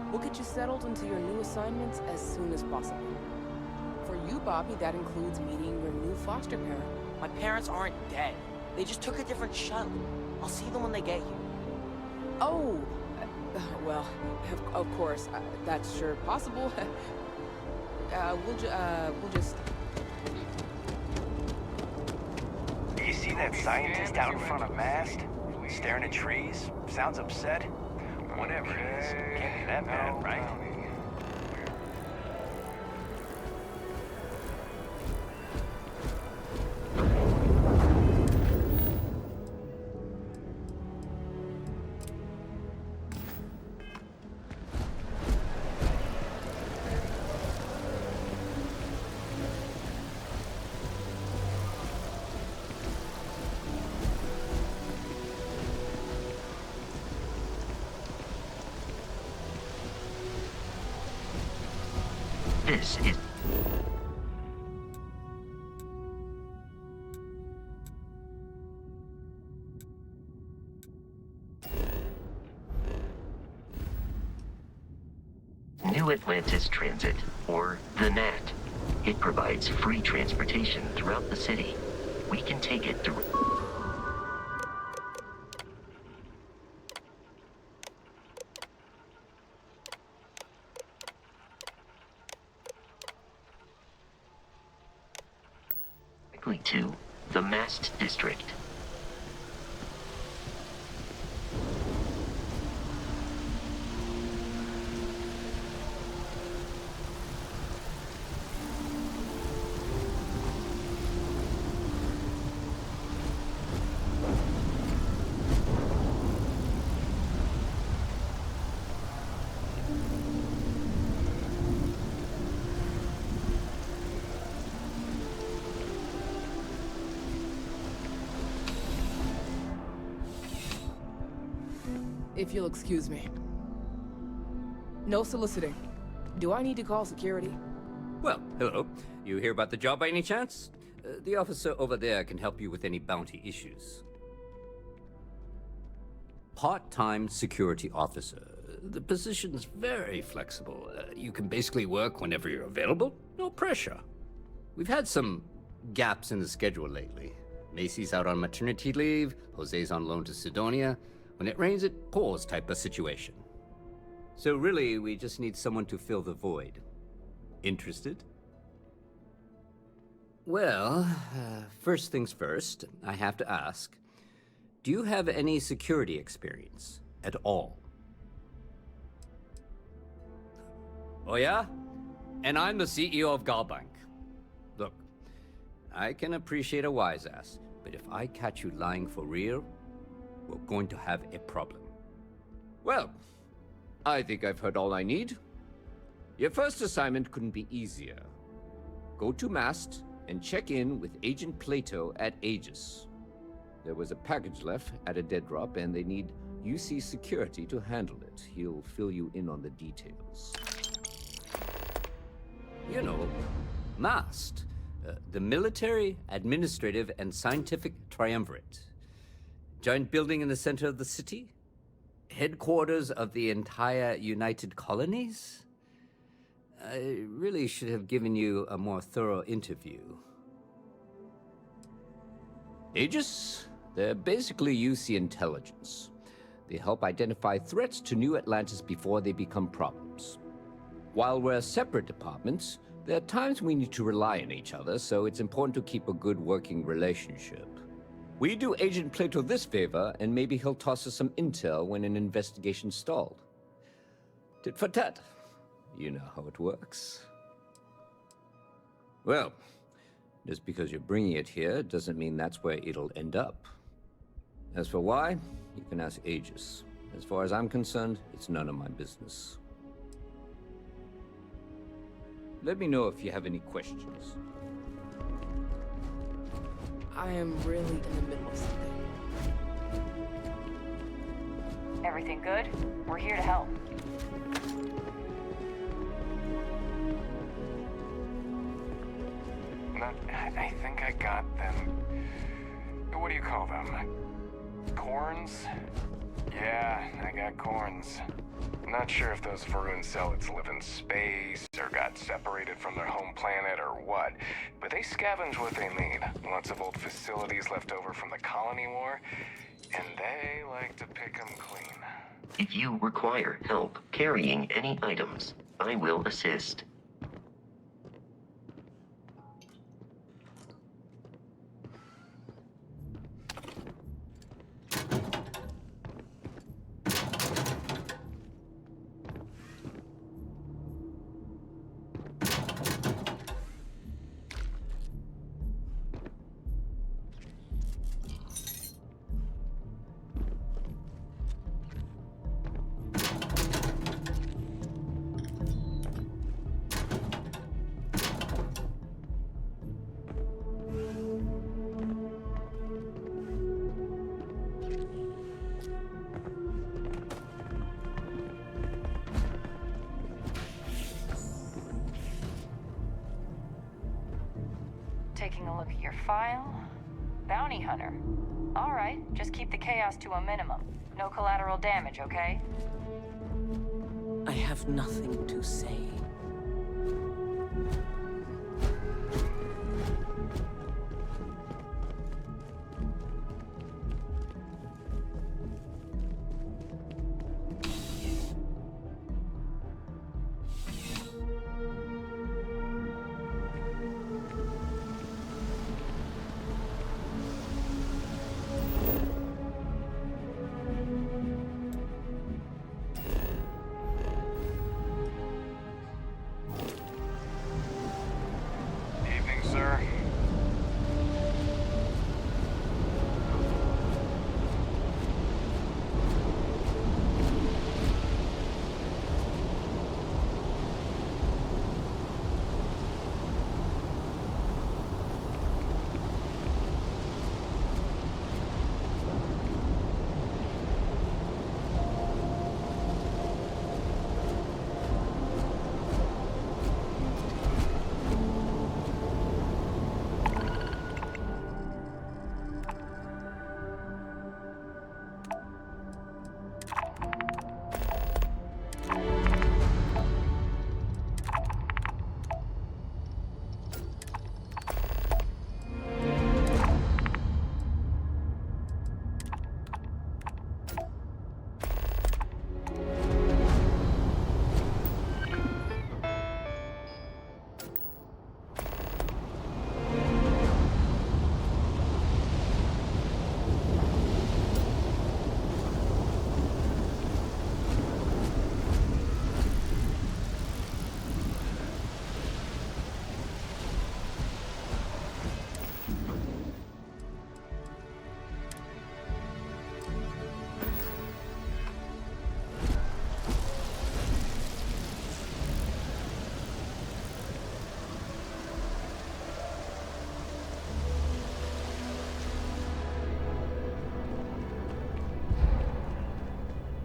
We'll get you settled into your new assignments as soon as possible. For you, Bobby, that includes meeting your new foster parent. My parents aren't dead. They just took a different shuttle. I'll see them when they get here. Oh, well, of course, that's sure possible. We'll just... You see that scientist out in front of mast? Staring at trees? Sounds upset? Whatever it is, can't be that bad, right? This is... New Atlantis Transit, or the NAT. It provides free transportation throughout the city. We can take it through... to the Mast District. If you'll excuse me. No soliciting. Do I need to call security? Well, hello. You hear about the job by any chance? The officer over there can help you with any bounty issues. Part-time security officer. The position's very flexible. You can basically work whenever you're available. No pressure. We've had some gaps in the schedule lately. Macy's out on maternity leave, Jose's on loan to Sidonia. When it rains, it pours type of situation. So really, we just need someone to fill the void. Interested? Well, first things first, I have to ask, do you have any security experience at all? Oh yeah? And I'm the CEO of Galbank. Look, I can appreciate a wise ass, but if I catch you lying for real, we're going to have a problem. Well, I think I've heard all I need. Your first assignment couldn't be easier. Go to Mast and check in with Agent Plato at Aegis. There was a package left at a dead drop and they need UC security to handle it. He'll fill you in on the details. You know, MAST, the Military, Administrative, and Scientific Triumvirate. Giant building in the center of the city? Headquarters of the entire United Colonies? I really should have given you a more thorough interview. Aegis? They're basically UC intelligence. They help identify threats to New Atlantis before they become problems. While we're separate departments, there are times we need to rely on each other, so it's important to keep a good working relationship. We do Agent Plato this favor, and maybe he'll toss us some intel when an investigation stalled. Tit for tat. You know how it works. Well, just because you're bringing it here doesn't mean that's where it'll end up. As for why, you can ask Aegis. As far as I'm concerned, it's none of my business. Let me know if you have any questions. I am really in the middle of something. Everything good? We're here to help. I think I got them. What do you call them? Corns? Yeah, I got corns. Not sure if those Varun Zealots live in space, or got separated from their home planet, or what, but they scavenge what they need. Lots of old facilities left over from the Colony War, and they like to pick them clean. If you require help carrying any items, I will assist. Taking a look at your file. Bounty hunter. All right, just keep the chaos to a minimum. No collateral damage, okay? I have nothing to say. Evening, sir.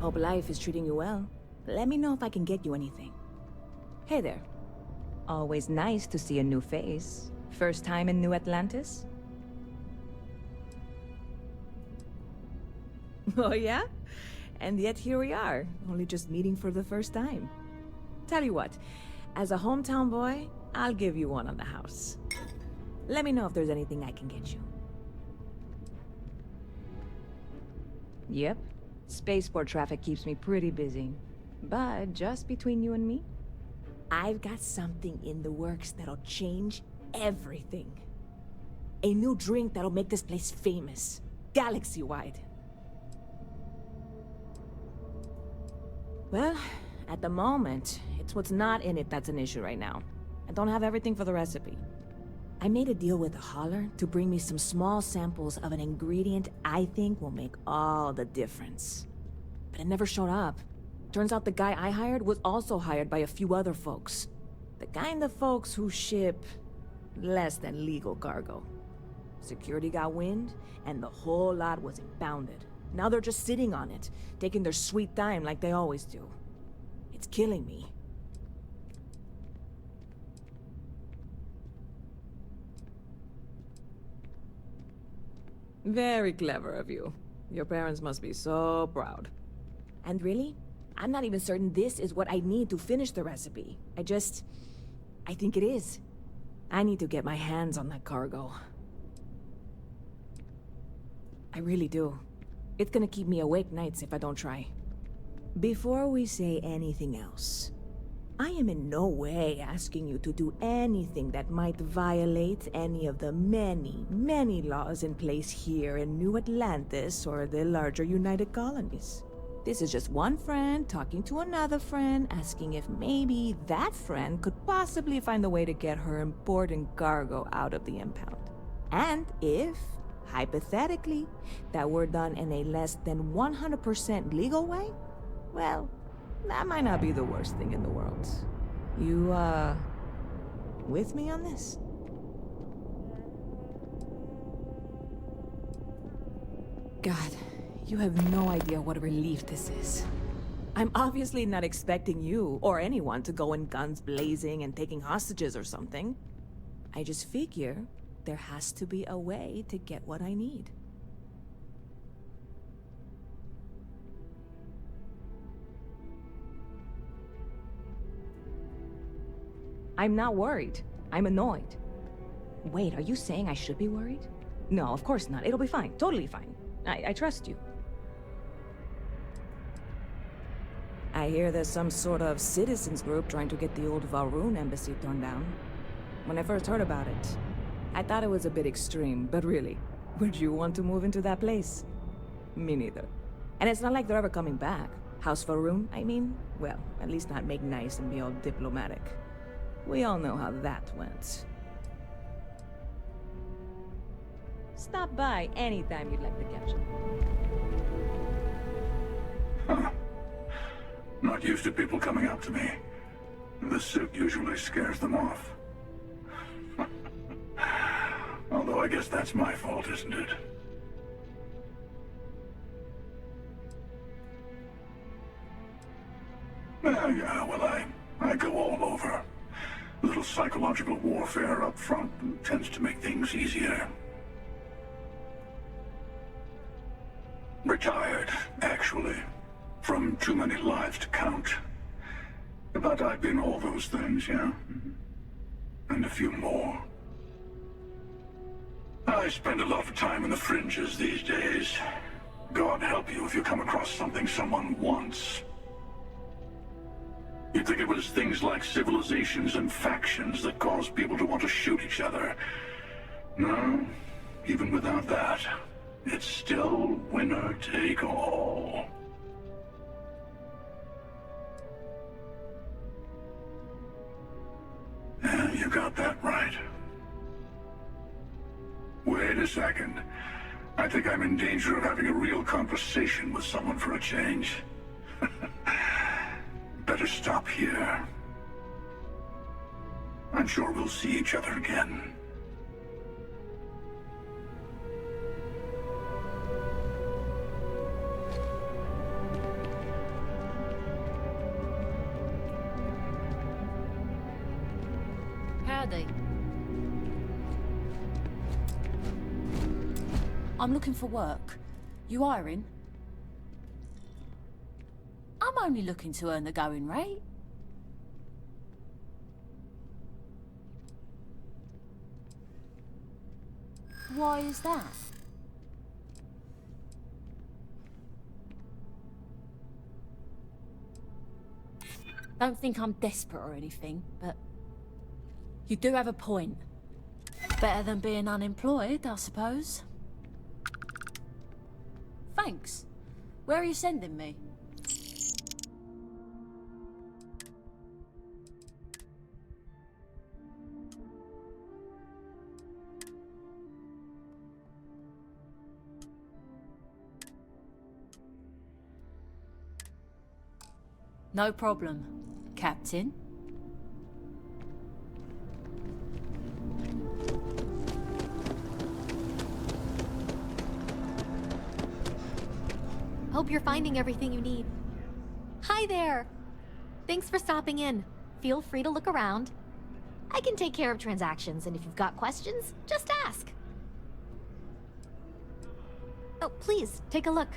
Hope life is treating you well. Let me know if I can get you anything. Hey there. Always nice to see a new face. First time in New Atlantis? Oh yeah? And yet here we are, only just meeting for the first time. Tell you what, as a hometown boy, I'll give you one on the house. Let me know if there's anything I can get you. Yep. Spaceport traffic keeps me pretty busy. But just between you and me, I've got something in the works that'll change everything. A new drink that'll make this place famous, galaxy-wide. Well, at the moment, it's what's not in it that's an issue right now. I don't have everything for the recipe. I made a deal with a hauler to bring me some small samples of an ingredient I think will make all the difference. But it never showed up. Turns out the guy I hired was also hired by a few other folks. The kind of folks who ship less than legal cargo. Security got wind, and the whole lot was impounded. Now they're just sitting on it, taking their sweet time like they always do. It's killing me. Very clever of you. Your parents must be so proud. And really, I'm not even certain this is what I need to finish the recipe. I think it is. I need to get my hands on that cargo. I really do. It's gonna keep me awake nights if I don't try. Before we say anything else, I am in no way asking you to do anything that might violate any of the many, many laws in place here in New Atlantis or the larger United Colonies. This is just one friend talking to another friend, asking if maybe that friend could possibly find a way to get her important cargo out of the impound. And if, hypothetically, that were done in a less than 100% legal way, well, that might not be the worst thing in the world. You, with me on this? God, you have no idea what a relief this is. I'm obviously not expecting you or anyone to go in guns blazing and taking hostages or something. I just figure there has to be a way to get what I need. I'm not worried. I'm annoyed. Wait, are you saying I should be worried? No, of course not. It'll be fine. Totally fine. I trust you. I hear there's some sort of citizens group trying to get the old Valroon embassy torn down. When I first heard about it, I thought it was a bit extreme, but really, would you want to move into that place? Me neither. And it's not like they're ever coming back. House Valroon, I mean? Well, at least not make nice and be all diplomatic. We all know how that went. Stop by anytime you'd like to catch up. Huh. Not used to people coming up to me. The suit usually scares them off. Although I guess that's my fault, isn't it? Yeah, well, I go all over. A little psychological warfare up front tends to make things easier. Retired, actually. From too many lives to count. But I've been all those things, yeah? And a few more. I spend a lot of time in the fringes these days. God help you if you come across something someone wants. You'd think it was things like civilizations and factions that cause people to want to shoot each other. No, even without that, it's still winner take all. Yeah, you got that right. Wait a second. I think I'm in danger of having a real conversation with someone for a change. Better stop here. I'm sure we'll see each other again. Howdy. I'm looking for work. You hiring? I'm only looking to earn the going rate. Why is that? Don't think I'm desperate or anything, but you do have a point. Better than being unemployed, I suppose. Thanks. Where are you sending me? No problem, Captain. Hope you're finding everything you need. Hi there! Thanks for stopping in. Feel free to look around. I can take care of transactions, and if you've got questions, just ask. Oh, please, take a look.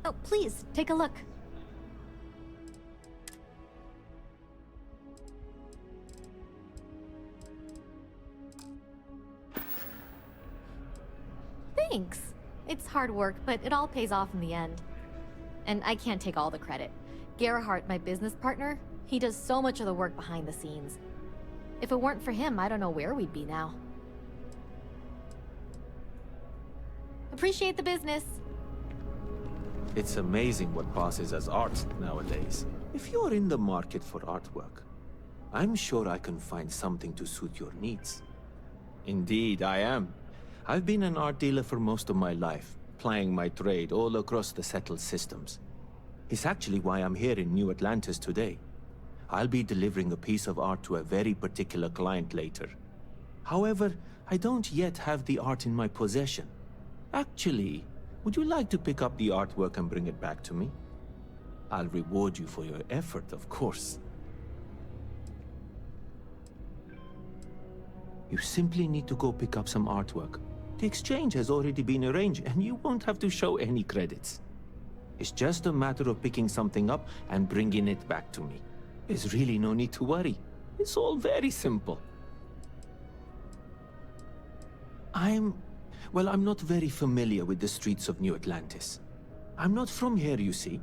Oh, please, take a look. Thanks. It's hard work, but it all pays off in the end. And I can't take all the credit. Gerhardt, my business partner, he does so much of the work behind the scenes. If it weren't for him, I don't know where we'd be now. Appreciate the business. It's amazing what passes as art nowadays. If you're in the market for artwork, I'm sure I can find something to suit your needs. Indeed, I am. I've been an art dealer for most of my life, plying my trade all across the settled systems. It's actually why I'm here in New Atlantis today. I'll be delivering a piece of art to a very particular client later. However, I don't yet have the art in my possession. Actually, would you like to pick up the artwork and bring it back to me? I'll reward you for your effort, of course. You simply need to go pick up some artwork. The exchange has already been arranged, and you won't have to show any credits. It's just a matter of picking something up and bringing it back to me. There's really no need to worry. It's all very simple. I'm not very familiar with the streets of New Atlantis. I'm not from here, you see.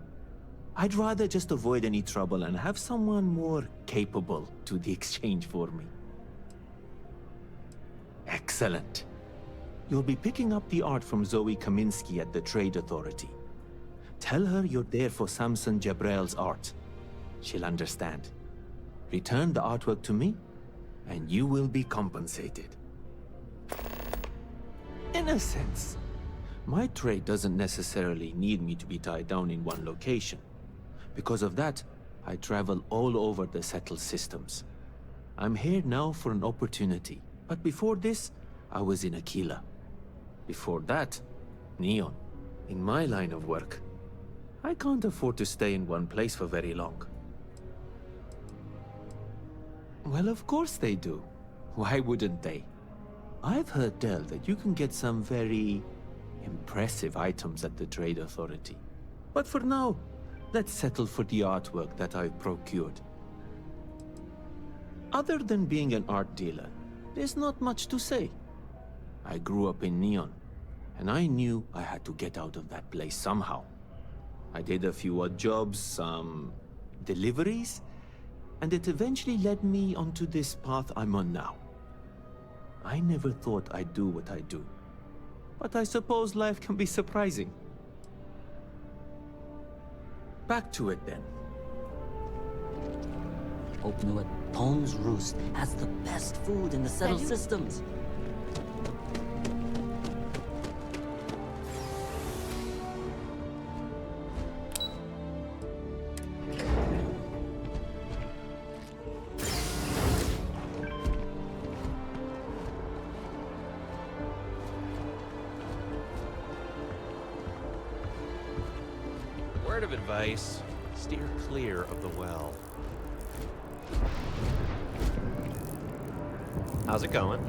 I'd rather just avoid any trouble and have someone more capable do the exchange for me. Excellent. You'll be picking up the art from Zoe Kaminsky at the Trade Authority. Tell her you're there for Samson Jabrel's art. She'll understand. Return the artwork to me, and you will be compensated. In a sense, my trade doesn't necessarily need me to be tied down in one location. Because of that, I travel all over the settled systems. I'm here now for an opportunity, but before this, I was in Aquila. Before that, Neon. In my line of work, I can't afford to stay in one place for very long. Well, of course they do. Why wouldn't they? I've heard tell that you can get some very impressive items at the Trade Authority. But for now, let's settle for the artwork that I've procured. Other than being an art dealer, there's not much to say. I grew up in Neon, and I knew I had to get out of that place somehow. I did a few odd jobs, some deliveries, and it eventually led me onto this path I'm on now. I never thought I'd do what I do, but I suppose life can be surprising. Back to it then. Hope knew it. Pone's Roost has the best food in the settled systems. Word of advice, steer clear of the well. How's it going?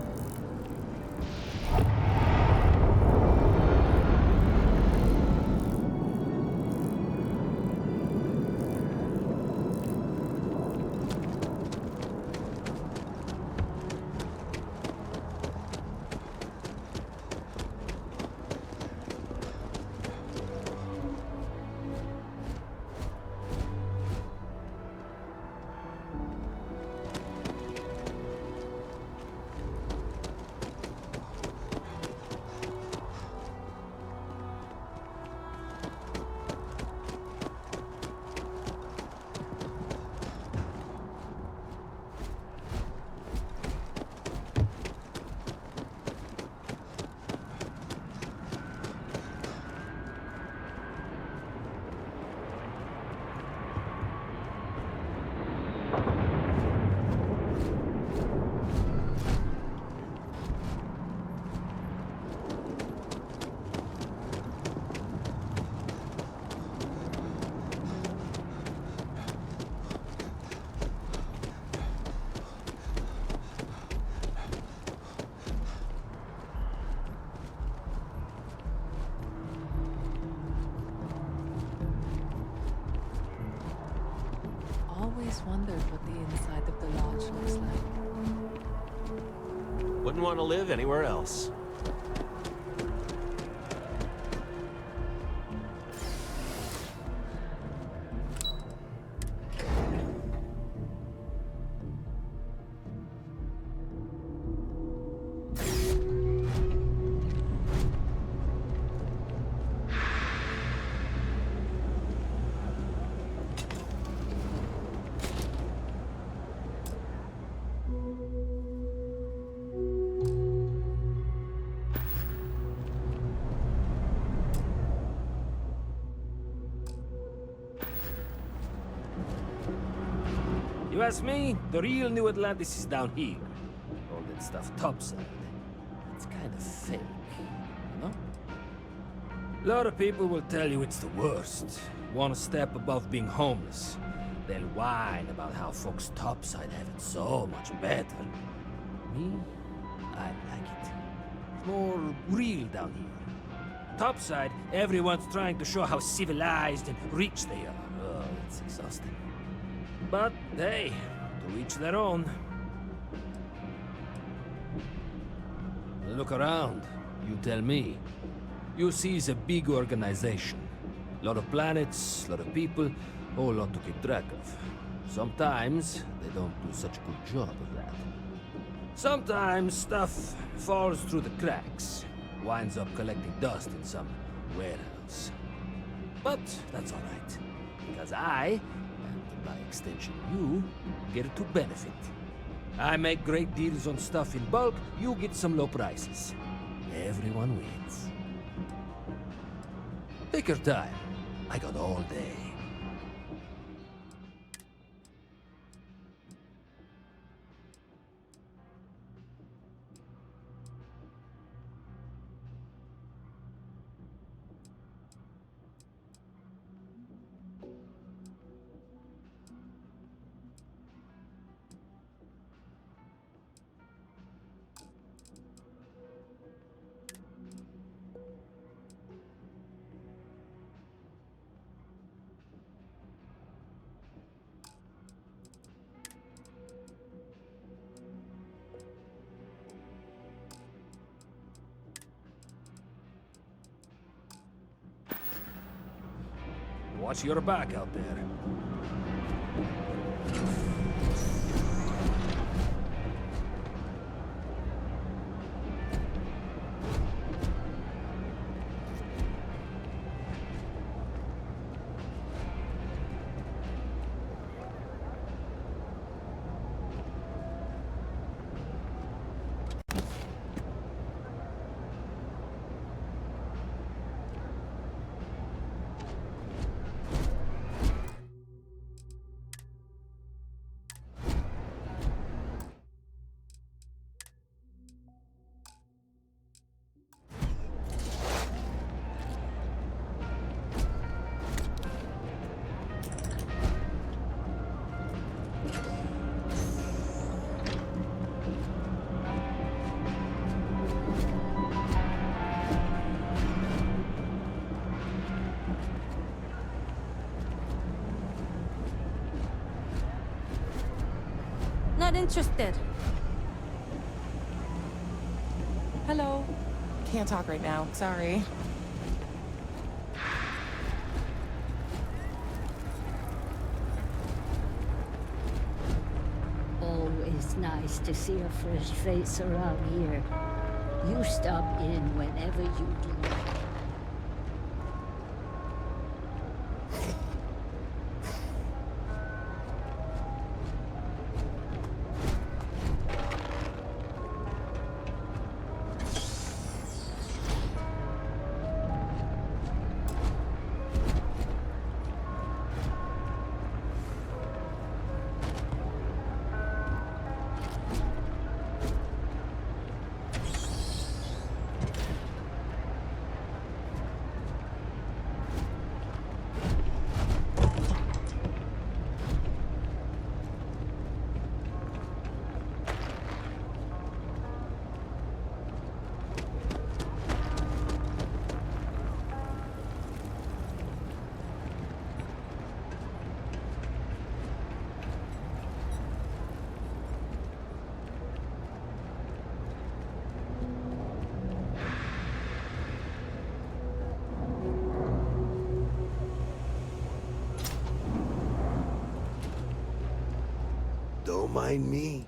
always wondered what the inside of the lodge looks like. Wouldn't want to live anywhere else. You ask me, the real New Atlantis is down here. All that stuff topside. It's kind of fake, you know? A lot of people will tell you it's the worst. One step above being homeless. They'll whine about how folks topside have it so much better. Me, I like it. It's more real down here. Topside, everyone's trying to show how civilized and rich they are. Oh, it's exhausting. But, hey, to each their own. Look around. You tell me. You see it's a big organization. A lot of planets, a lot of people, a whole lot to keep track of. Sometimes they don't do such a good job of that. Sometimes stuff falls through the cracks, winds up collecting dust in some warehouse. But that's all right, because I, and by extension you, get to benefit. I make great deals on stuff in bulk, you get some low prices. Everyone wins. Take your time. I got all day. Watch your back out there. Not interested. Hello. Can't talk right now. Sorry. Always nice to see a fresh face around here. You stop in whenever you'd like. mind me.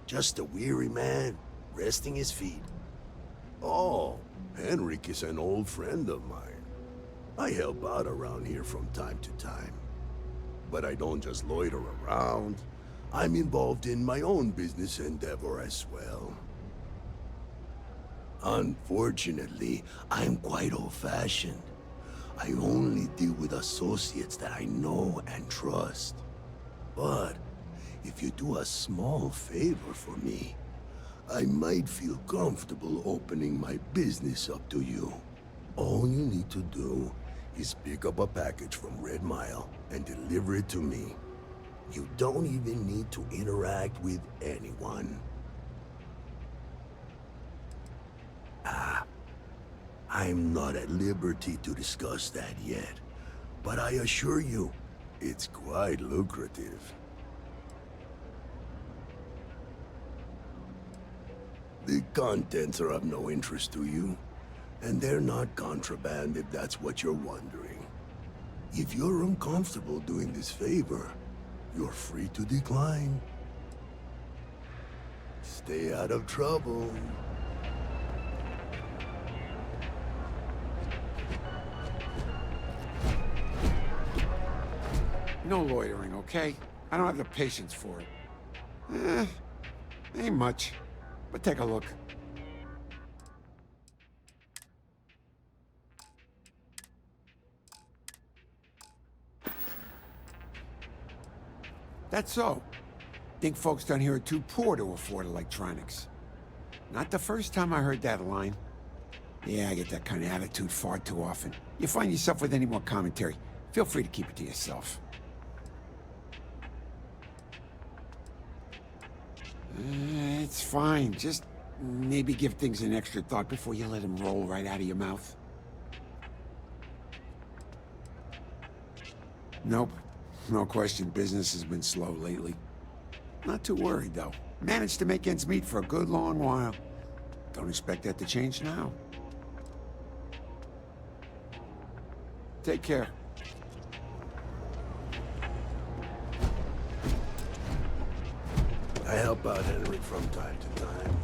Just a weary man, resting his feet. Oh, Henrik is an old friend of mine. I help out around here from time to time. But I don't just loiter around. I'm involved in my own business endeavor as well. Unfortunately, I'm quite old-fashioned. I only deal with associates that I know and trust. But if you do a small favor for me, I might feel comfortable opening my business up to you. All you need to do is pick up a package from Red Mile and deliver it to me. You don't even need to interact with anyone. I'm not at liberty to discuss that yet, but I assure you, it's quite lucrative. The contents are of no interest to you, and they're not contraband if that's what you're wondering. If you're uncomfortable doing this favor, you're free to decline. Stay out of trouble. No loitering, okay? I don't have the patience for it. Ain't much. But take a look. That's so. Think folks down here are too poor to afford electronics. Not the first time I heard that line. Yeah, I get that kind of attitude far too often. You find yourself with any more commentary, feel free to keep it to yourself. It's fine. Just maybe give things an extra thought before you let them roll right out of your mouth. Nope. No question, business has been slow lately. Not too worried, though. Managed to make ends meet for a good long while. Don't expect that to change now. Take care. I help out Henrik from time to time.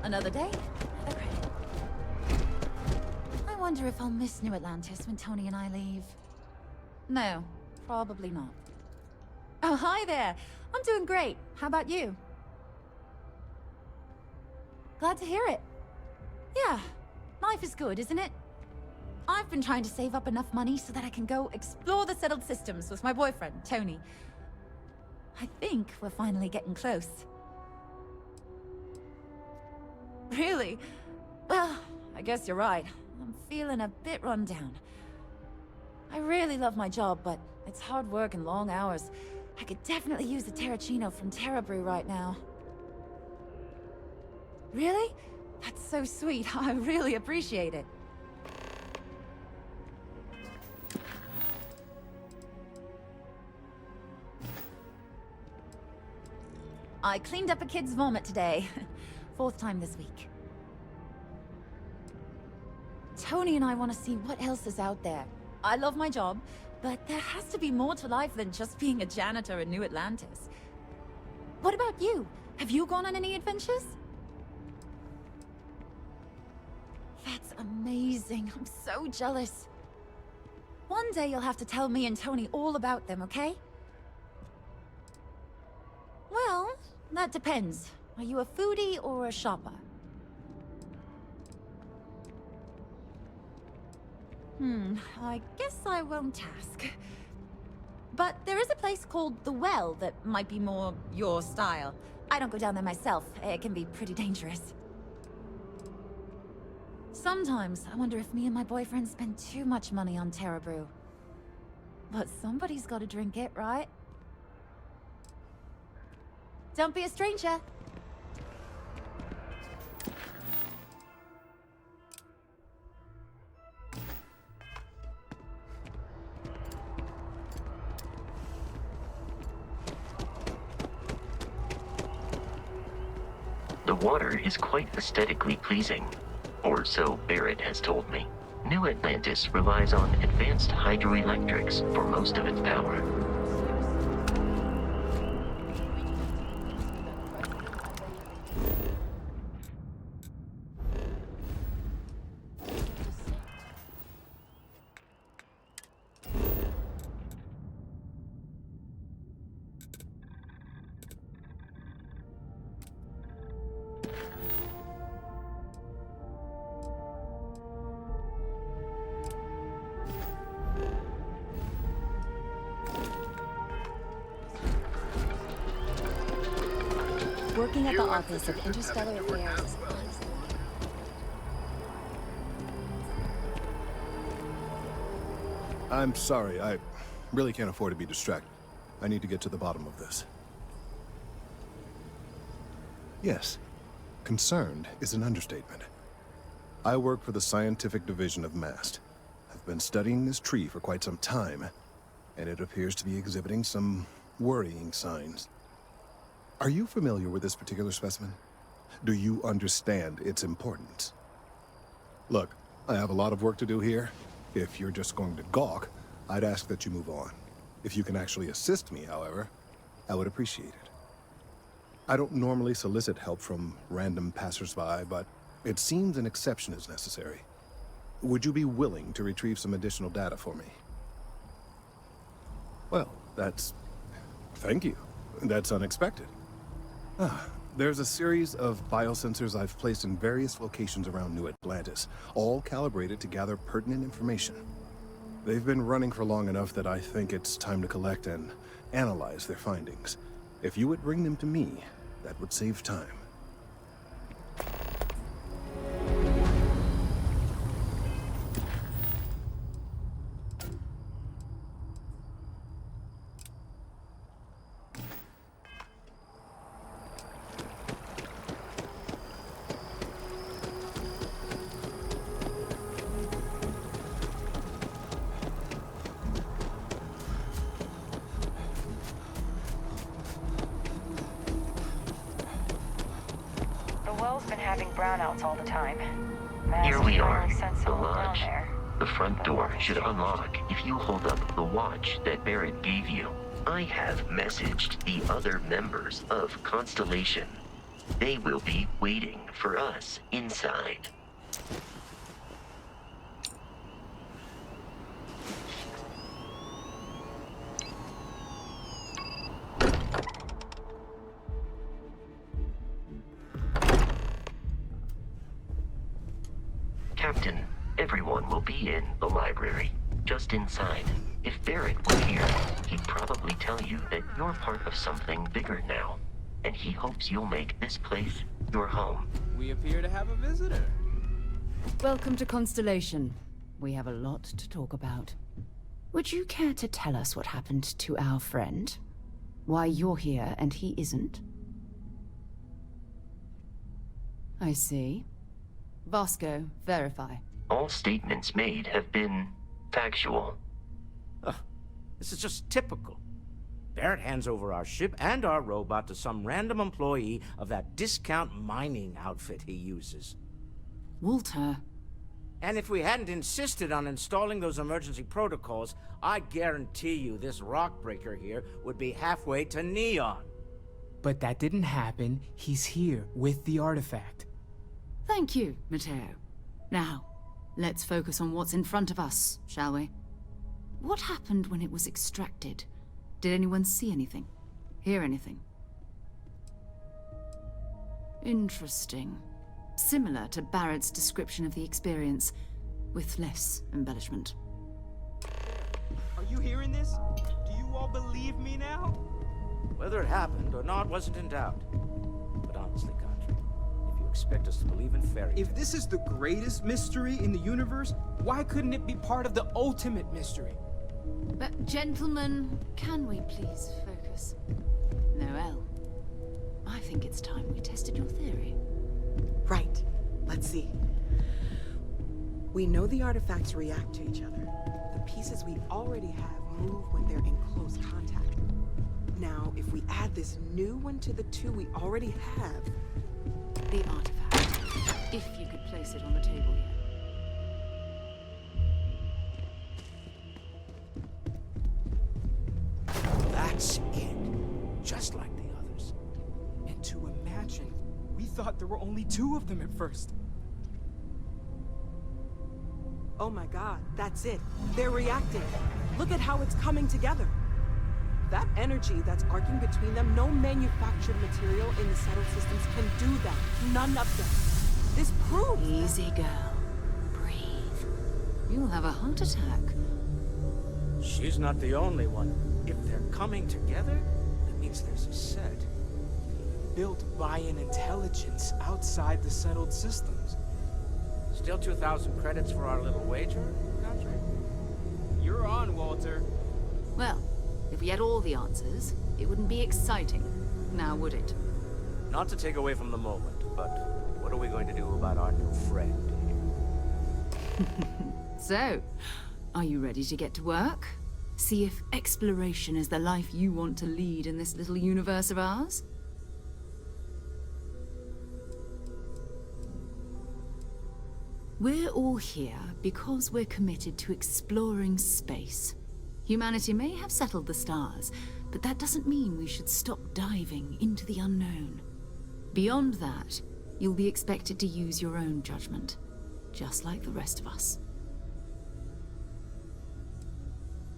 Another day, another credit. I wonder if I'll miss New Atlantis when Tony and I leave. No, probably not. Oh, hi there. I'm doing great. How about you? Glad to hear it. Yeah, life is good, isn't it? I've been trying to save up enough money so that I can go explore the settled systems with my boyfriend, Tony. I think we're finally getting close. Really? Well, I guess you're right. I'm feeling a bit run down. I really love my job, but it's hard work and long hours. I could definitely use a Terracino from Terrabrew right now. Really? That's so sweet. I really appreciate it. I cleaned up a kid's vomit today. 4th time this week. Tony and I want to see what else is out there. I love my job, but there has to be more to life than just being a janitor in New Atlantis. What about you? Have you gone on any adventures? That's amazing. I'm so jealous. One day you'll have to tell me and Tony all about them, okay? Well, that depends. Are you a foodie or a shopper? I guess I won't ask. But there is a place called The Well that might be more your style. I don't go down there myself. It can be pretty dangerous. Sometimes I wonder if me and my boyfriend spend too much money on Terra Brew. But somebody's gotta drink it, right? Don't be a stranger. The water is quite aesthetically pleasing, or so Barrett has told me. New Atlantis relies on advanced hydroelectrics for most of its power. Working at the Office of Interstellar Affairs is honestly... I'm sorry, I really can't afford to be distracted. I need to get to the bottom of this. Yes, concerned is an understatement. I work for the scientific division of MAST. I've been studying this tree for quite some time, and it appears to be exhibiting some worrying signs. Are you familiar with this particular specimen? Do you understand its importance? Look, I have a lot of work to do here. If you're just going to gawk, I'd ask that you move on. If you can actually assist me, however, I would appreciate it. I don't normally solicit help from random passersby, but it seems an exception is necessary. Would you be willing to retrieve some additional data for me? Well, thank you. That's unexpected. There's a series of biosensors I've placed in various locations around New Atlantis, all calibrated to gather pertinent information. They've been running for long enough that I think it's time to collect and analyze their findings. If you would bring them to me, that would save time. All the time. Here we are, the lodge. The front door should unlock if you hold up the watch that Barrett gave you. I have messaged the other members of Constellation. They will be waiting for us inside. Captain, everyone will be in the library, just inside. If Barrett were here, he'd probably tell you that you're part of something bigger now, and he hopes you'll make this place your home. We appear to have a visitor. Welcome to Constellation. We have a lot to talk about. Would you care to tell us what happened to our friend? Why you're here and he isn't? I see. Vasco, verify. All statements made have been factual. This is just typical. Barrett hands over our ship and our robot to some random employee of that discount mining outfit he uses. Walter. And if we hadn't insisted on installing those emergency protocols, I guarantee you this rock breaker here would be halfway to Neon. But that didn't happen. He's here with the artifact. Thank you, Matteo. Now, let's focus on what's in front of us, shall we? What happened when it was extracted? Did anyone see anything? Hear anything? Interesting. Similar to Barrett's description of the experience, with less embellishment. Are you hearing this? Do you all believe me now? Whether it happened or not wasn't in doubt. But honestly, Country, if you expect us to believe in fairy tales... If this is the greatest mystery in the universe, why couldn't it be part of the ultimate mystery? But gentlemen, can we please focus? Noel, I think it's time we tested your theory. Right. Let's see. We know the artifacts react to each other. The pieces we already have move when they're in close contact. Now, if we add this new one to the two we already have... The artifact. If you could place it on the table here. That's it. Just like the others. And to imagine, we thought there were only 2 of them at first. Oh my god, that's it. They're reacting. Look at how it's coming together. That energy that's arcing between them, no manufactured material in the settled systems can do that. None of them. This proves... Easy, girl. Breathe. You'll have a heart attack. She's not the only one. If they're coming together, it means there's a set. Built by an intelligence outside the settled systems. Still 2,000 credits for our little wager, Country? You're on, Walter. Well, if we had all the answers, it wouldn't be exciting, now would it? Not to take away from the moment, but what are we going to do about our new friend here? So, are you ready to get to work? See if exploration is the life you want to lead in this little universe of ours? We're all here because we're committed to exploring space. Humanity may have settled the stars, but that doesn't mean we should stop diving into the unknown. Beyond that, you'll be expected to use your own judgment, just like the rest of us.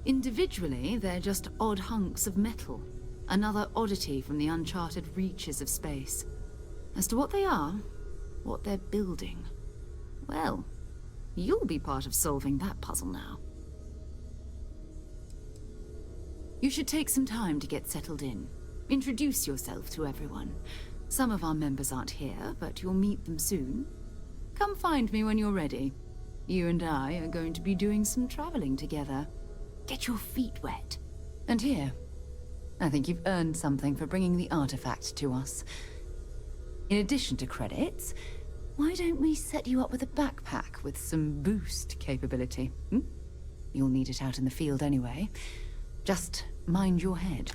Individually, they're just odd hunks of metal, another oddity from the uncharted reaches of space. As to what they are, what they're building, well, you'll be part of solving that puzzle now. You should take some time to get settled in. Introduce yourself to everyone. Some of our members aren't here, but you'll meet them soon. Come find me when you're ready. You and I are going to be doing some traveling together. Get your feet wet. And here, I think you've earned something for bringing the artifact to us. In addition to credits, why don't we set you up with a backpack with some boost capability? You'll need it out in the field anyway. Just mind your head.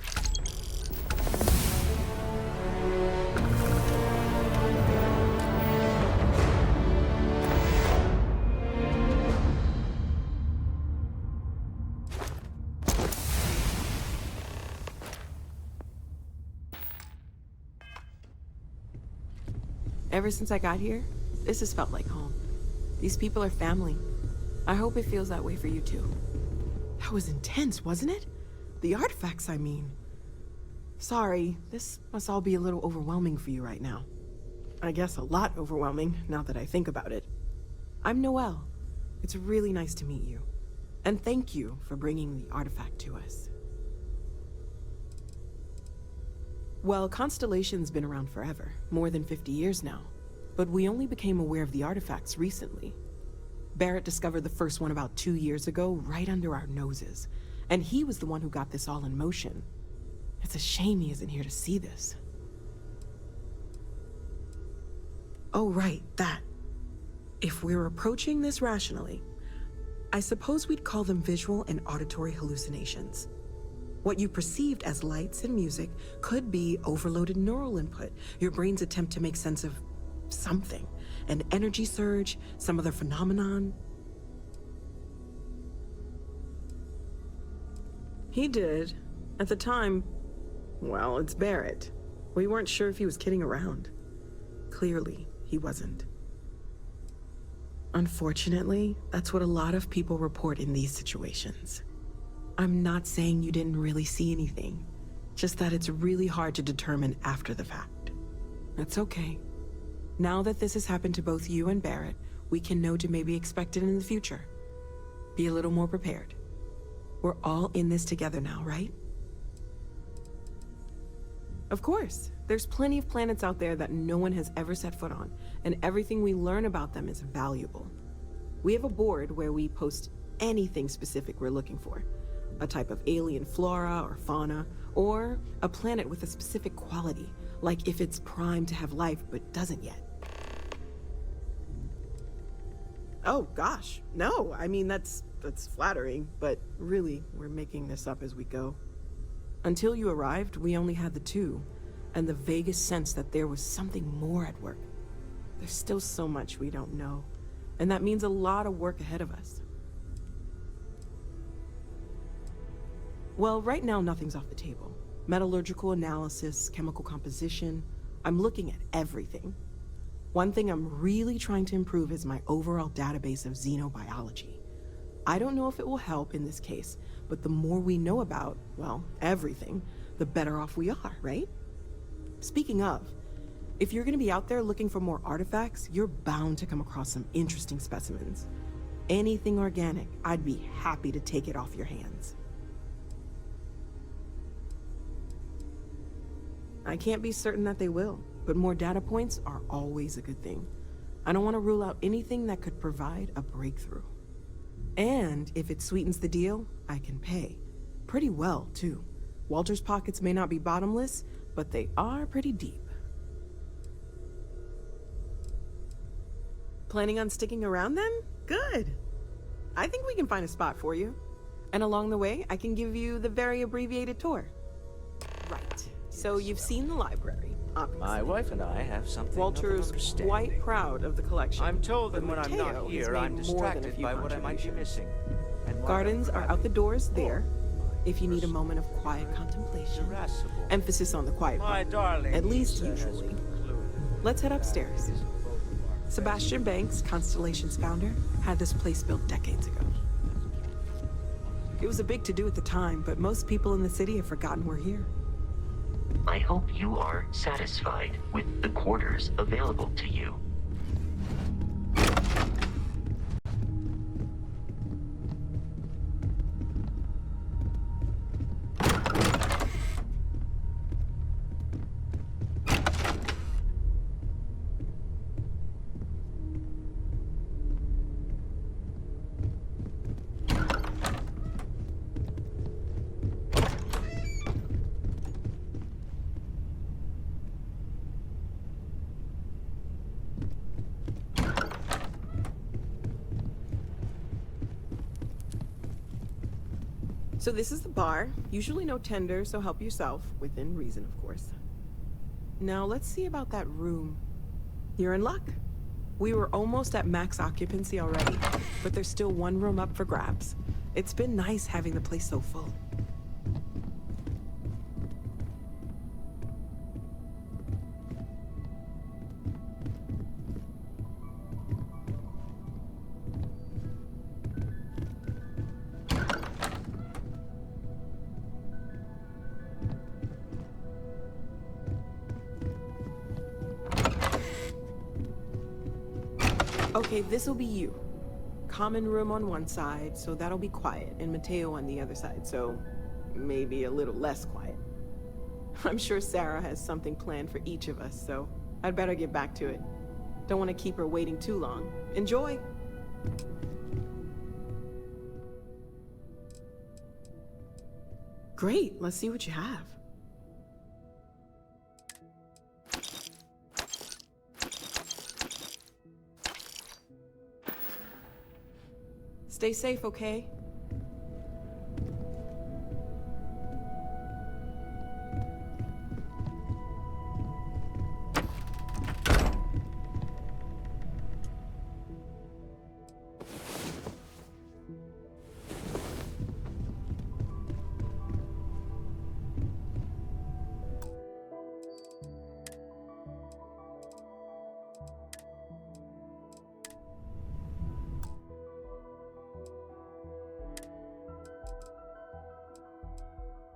Ever since I got here, this has felt like home. These people are family. I hope it feels that way for you too. That was intense, wasn't it? The artifacts, I mean. Sorry, this must all be a little overwhelming for you right now. I guess a lot overwhelming, now that I think about it. I'm Noelle. It's really nice to meet you. And thank you for bringing the artifact to us. Well, Constellation's been around forever, more than 50 years now. But we only became aware of the artifacts recently. Barrett discovered the first one about 2 years ago, right under our noses. And he was the one who got this all in motion. It's a shame he isn't here to see this. Oh, right, that. If we're approaching this rationally, I suppose we'd call them visual and auditory hallucinations. What you perceived as lights and music could be overloaded neural input, your brain's attempt to make sense of something. An energy surge, some other phenomenon. He did. At the time, well, it's Barrett. We weren't sure if he was kidding around. Clearly, he wasn't. Unfortunately, that's what a lot of people report in these situations. I'm not saying you didn't really see anything, just that it's really hard to determine after the fact. That's okay. Now that this has happened to both you and Barrett, we can know to maybe expect it in the future. Be a little more prepared. We're all in this together now, right? Of course. There's plenty of planets out there that no one has ever set foot on, and everything we learn about them is valuable. We have a board where we post anything specific we're looking for. A type of alien flora or fauna, or a planet with a specific quality, like if it's primed to have life but doesn't yet. Oh gosh, no, I mean that's flattering, but really, we're making this up as we go. Until you arrived, we only had the two, and the vaguest sense that there was something more at work. There's still so much we don't know, and that means a lot of work ahead of us. Well, right now nothing's off the table. Metallurgical analysis, chemical composition, I'm looking at everything. One thing I'm really trying to improve is my overall database of xenobiology. I don't know if it will help in this case, but the more we know about, well, everything, the better off we are, right? Speaking of, if you're gonna be out there looking for more artifacts, you're bound to come across some interesting specimens. Anything organic, I'd be happy to take it off your hands. I can't be certain that they will, but more data points are always a good thing. I don't want to rule out anything that could provide a breakthrough. And if it sweetens the deal, I can pay. Pretty well, too. Walter's pockets may not be bottomless, but they are pretty deep. Planning on sticking around then? Good. I think we can find a spot for you. And along the way, I can give you the very abbreviated tour. Right. So you've seen the library, obviously. My wife and I have something Walter's quite proud of the collection. I'm told that but when I'm Mateo not has here, made I'm more than a distracted few by what I might be missing. And Gardens are out the doors there, if you need a moment of quiet contemplation. Emphasis on the quiet part, at least usually. Let's head upstairs. Sebastian Banks, Constellation's founder, had this place built decades ago. It was a big to-do at the time, but most people in the city have forgotten we're here. I hope you are satisfied with the quarters available to you. So this is the bar. Usually no tender, so help yourself. Within reason, of course. Now let's see about that room. You're in luck. We were almost at max occupancy already, but there's still one room up for grabs. It's been nice having the place so full. Okay, this'll be you. Common room on one side, so that'll be quiet, and Mateo on the other side, so maybe a little less quiet. I'm sure Sarah has something planned for each of us, so I'd better get back to it. Don't want to keep her waiting too long. Enjoy! Great, let's see what you have. Stay safe, okay?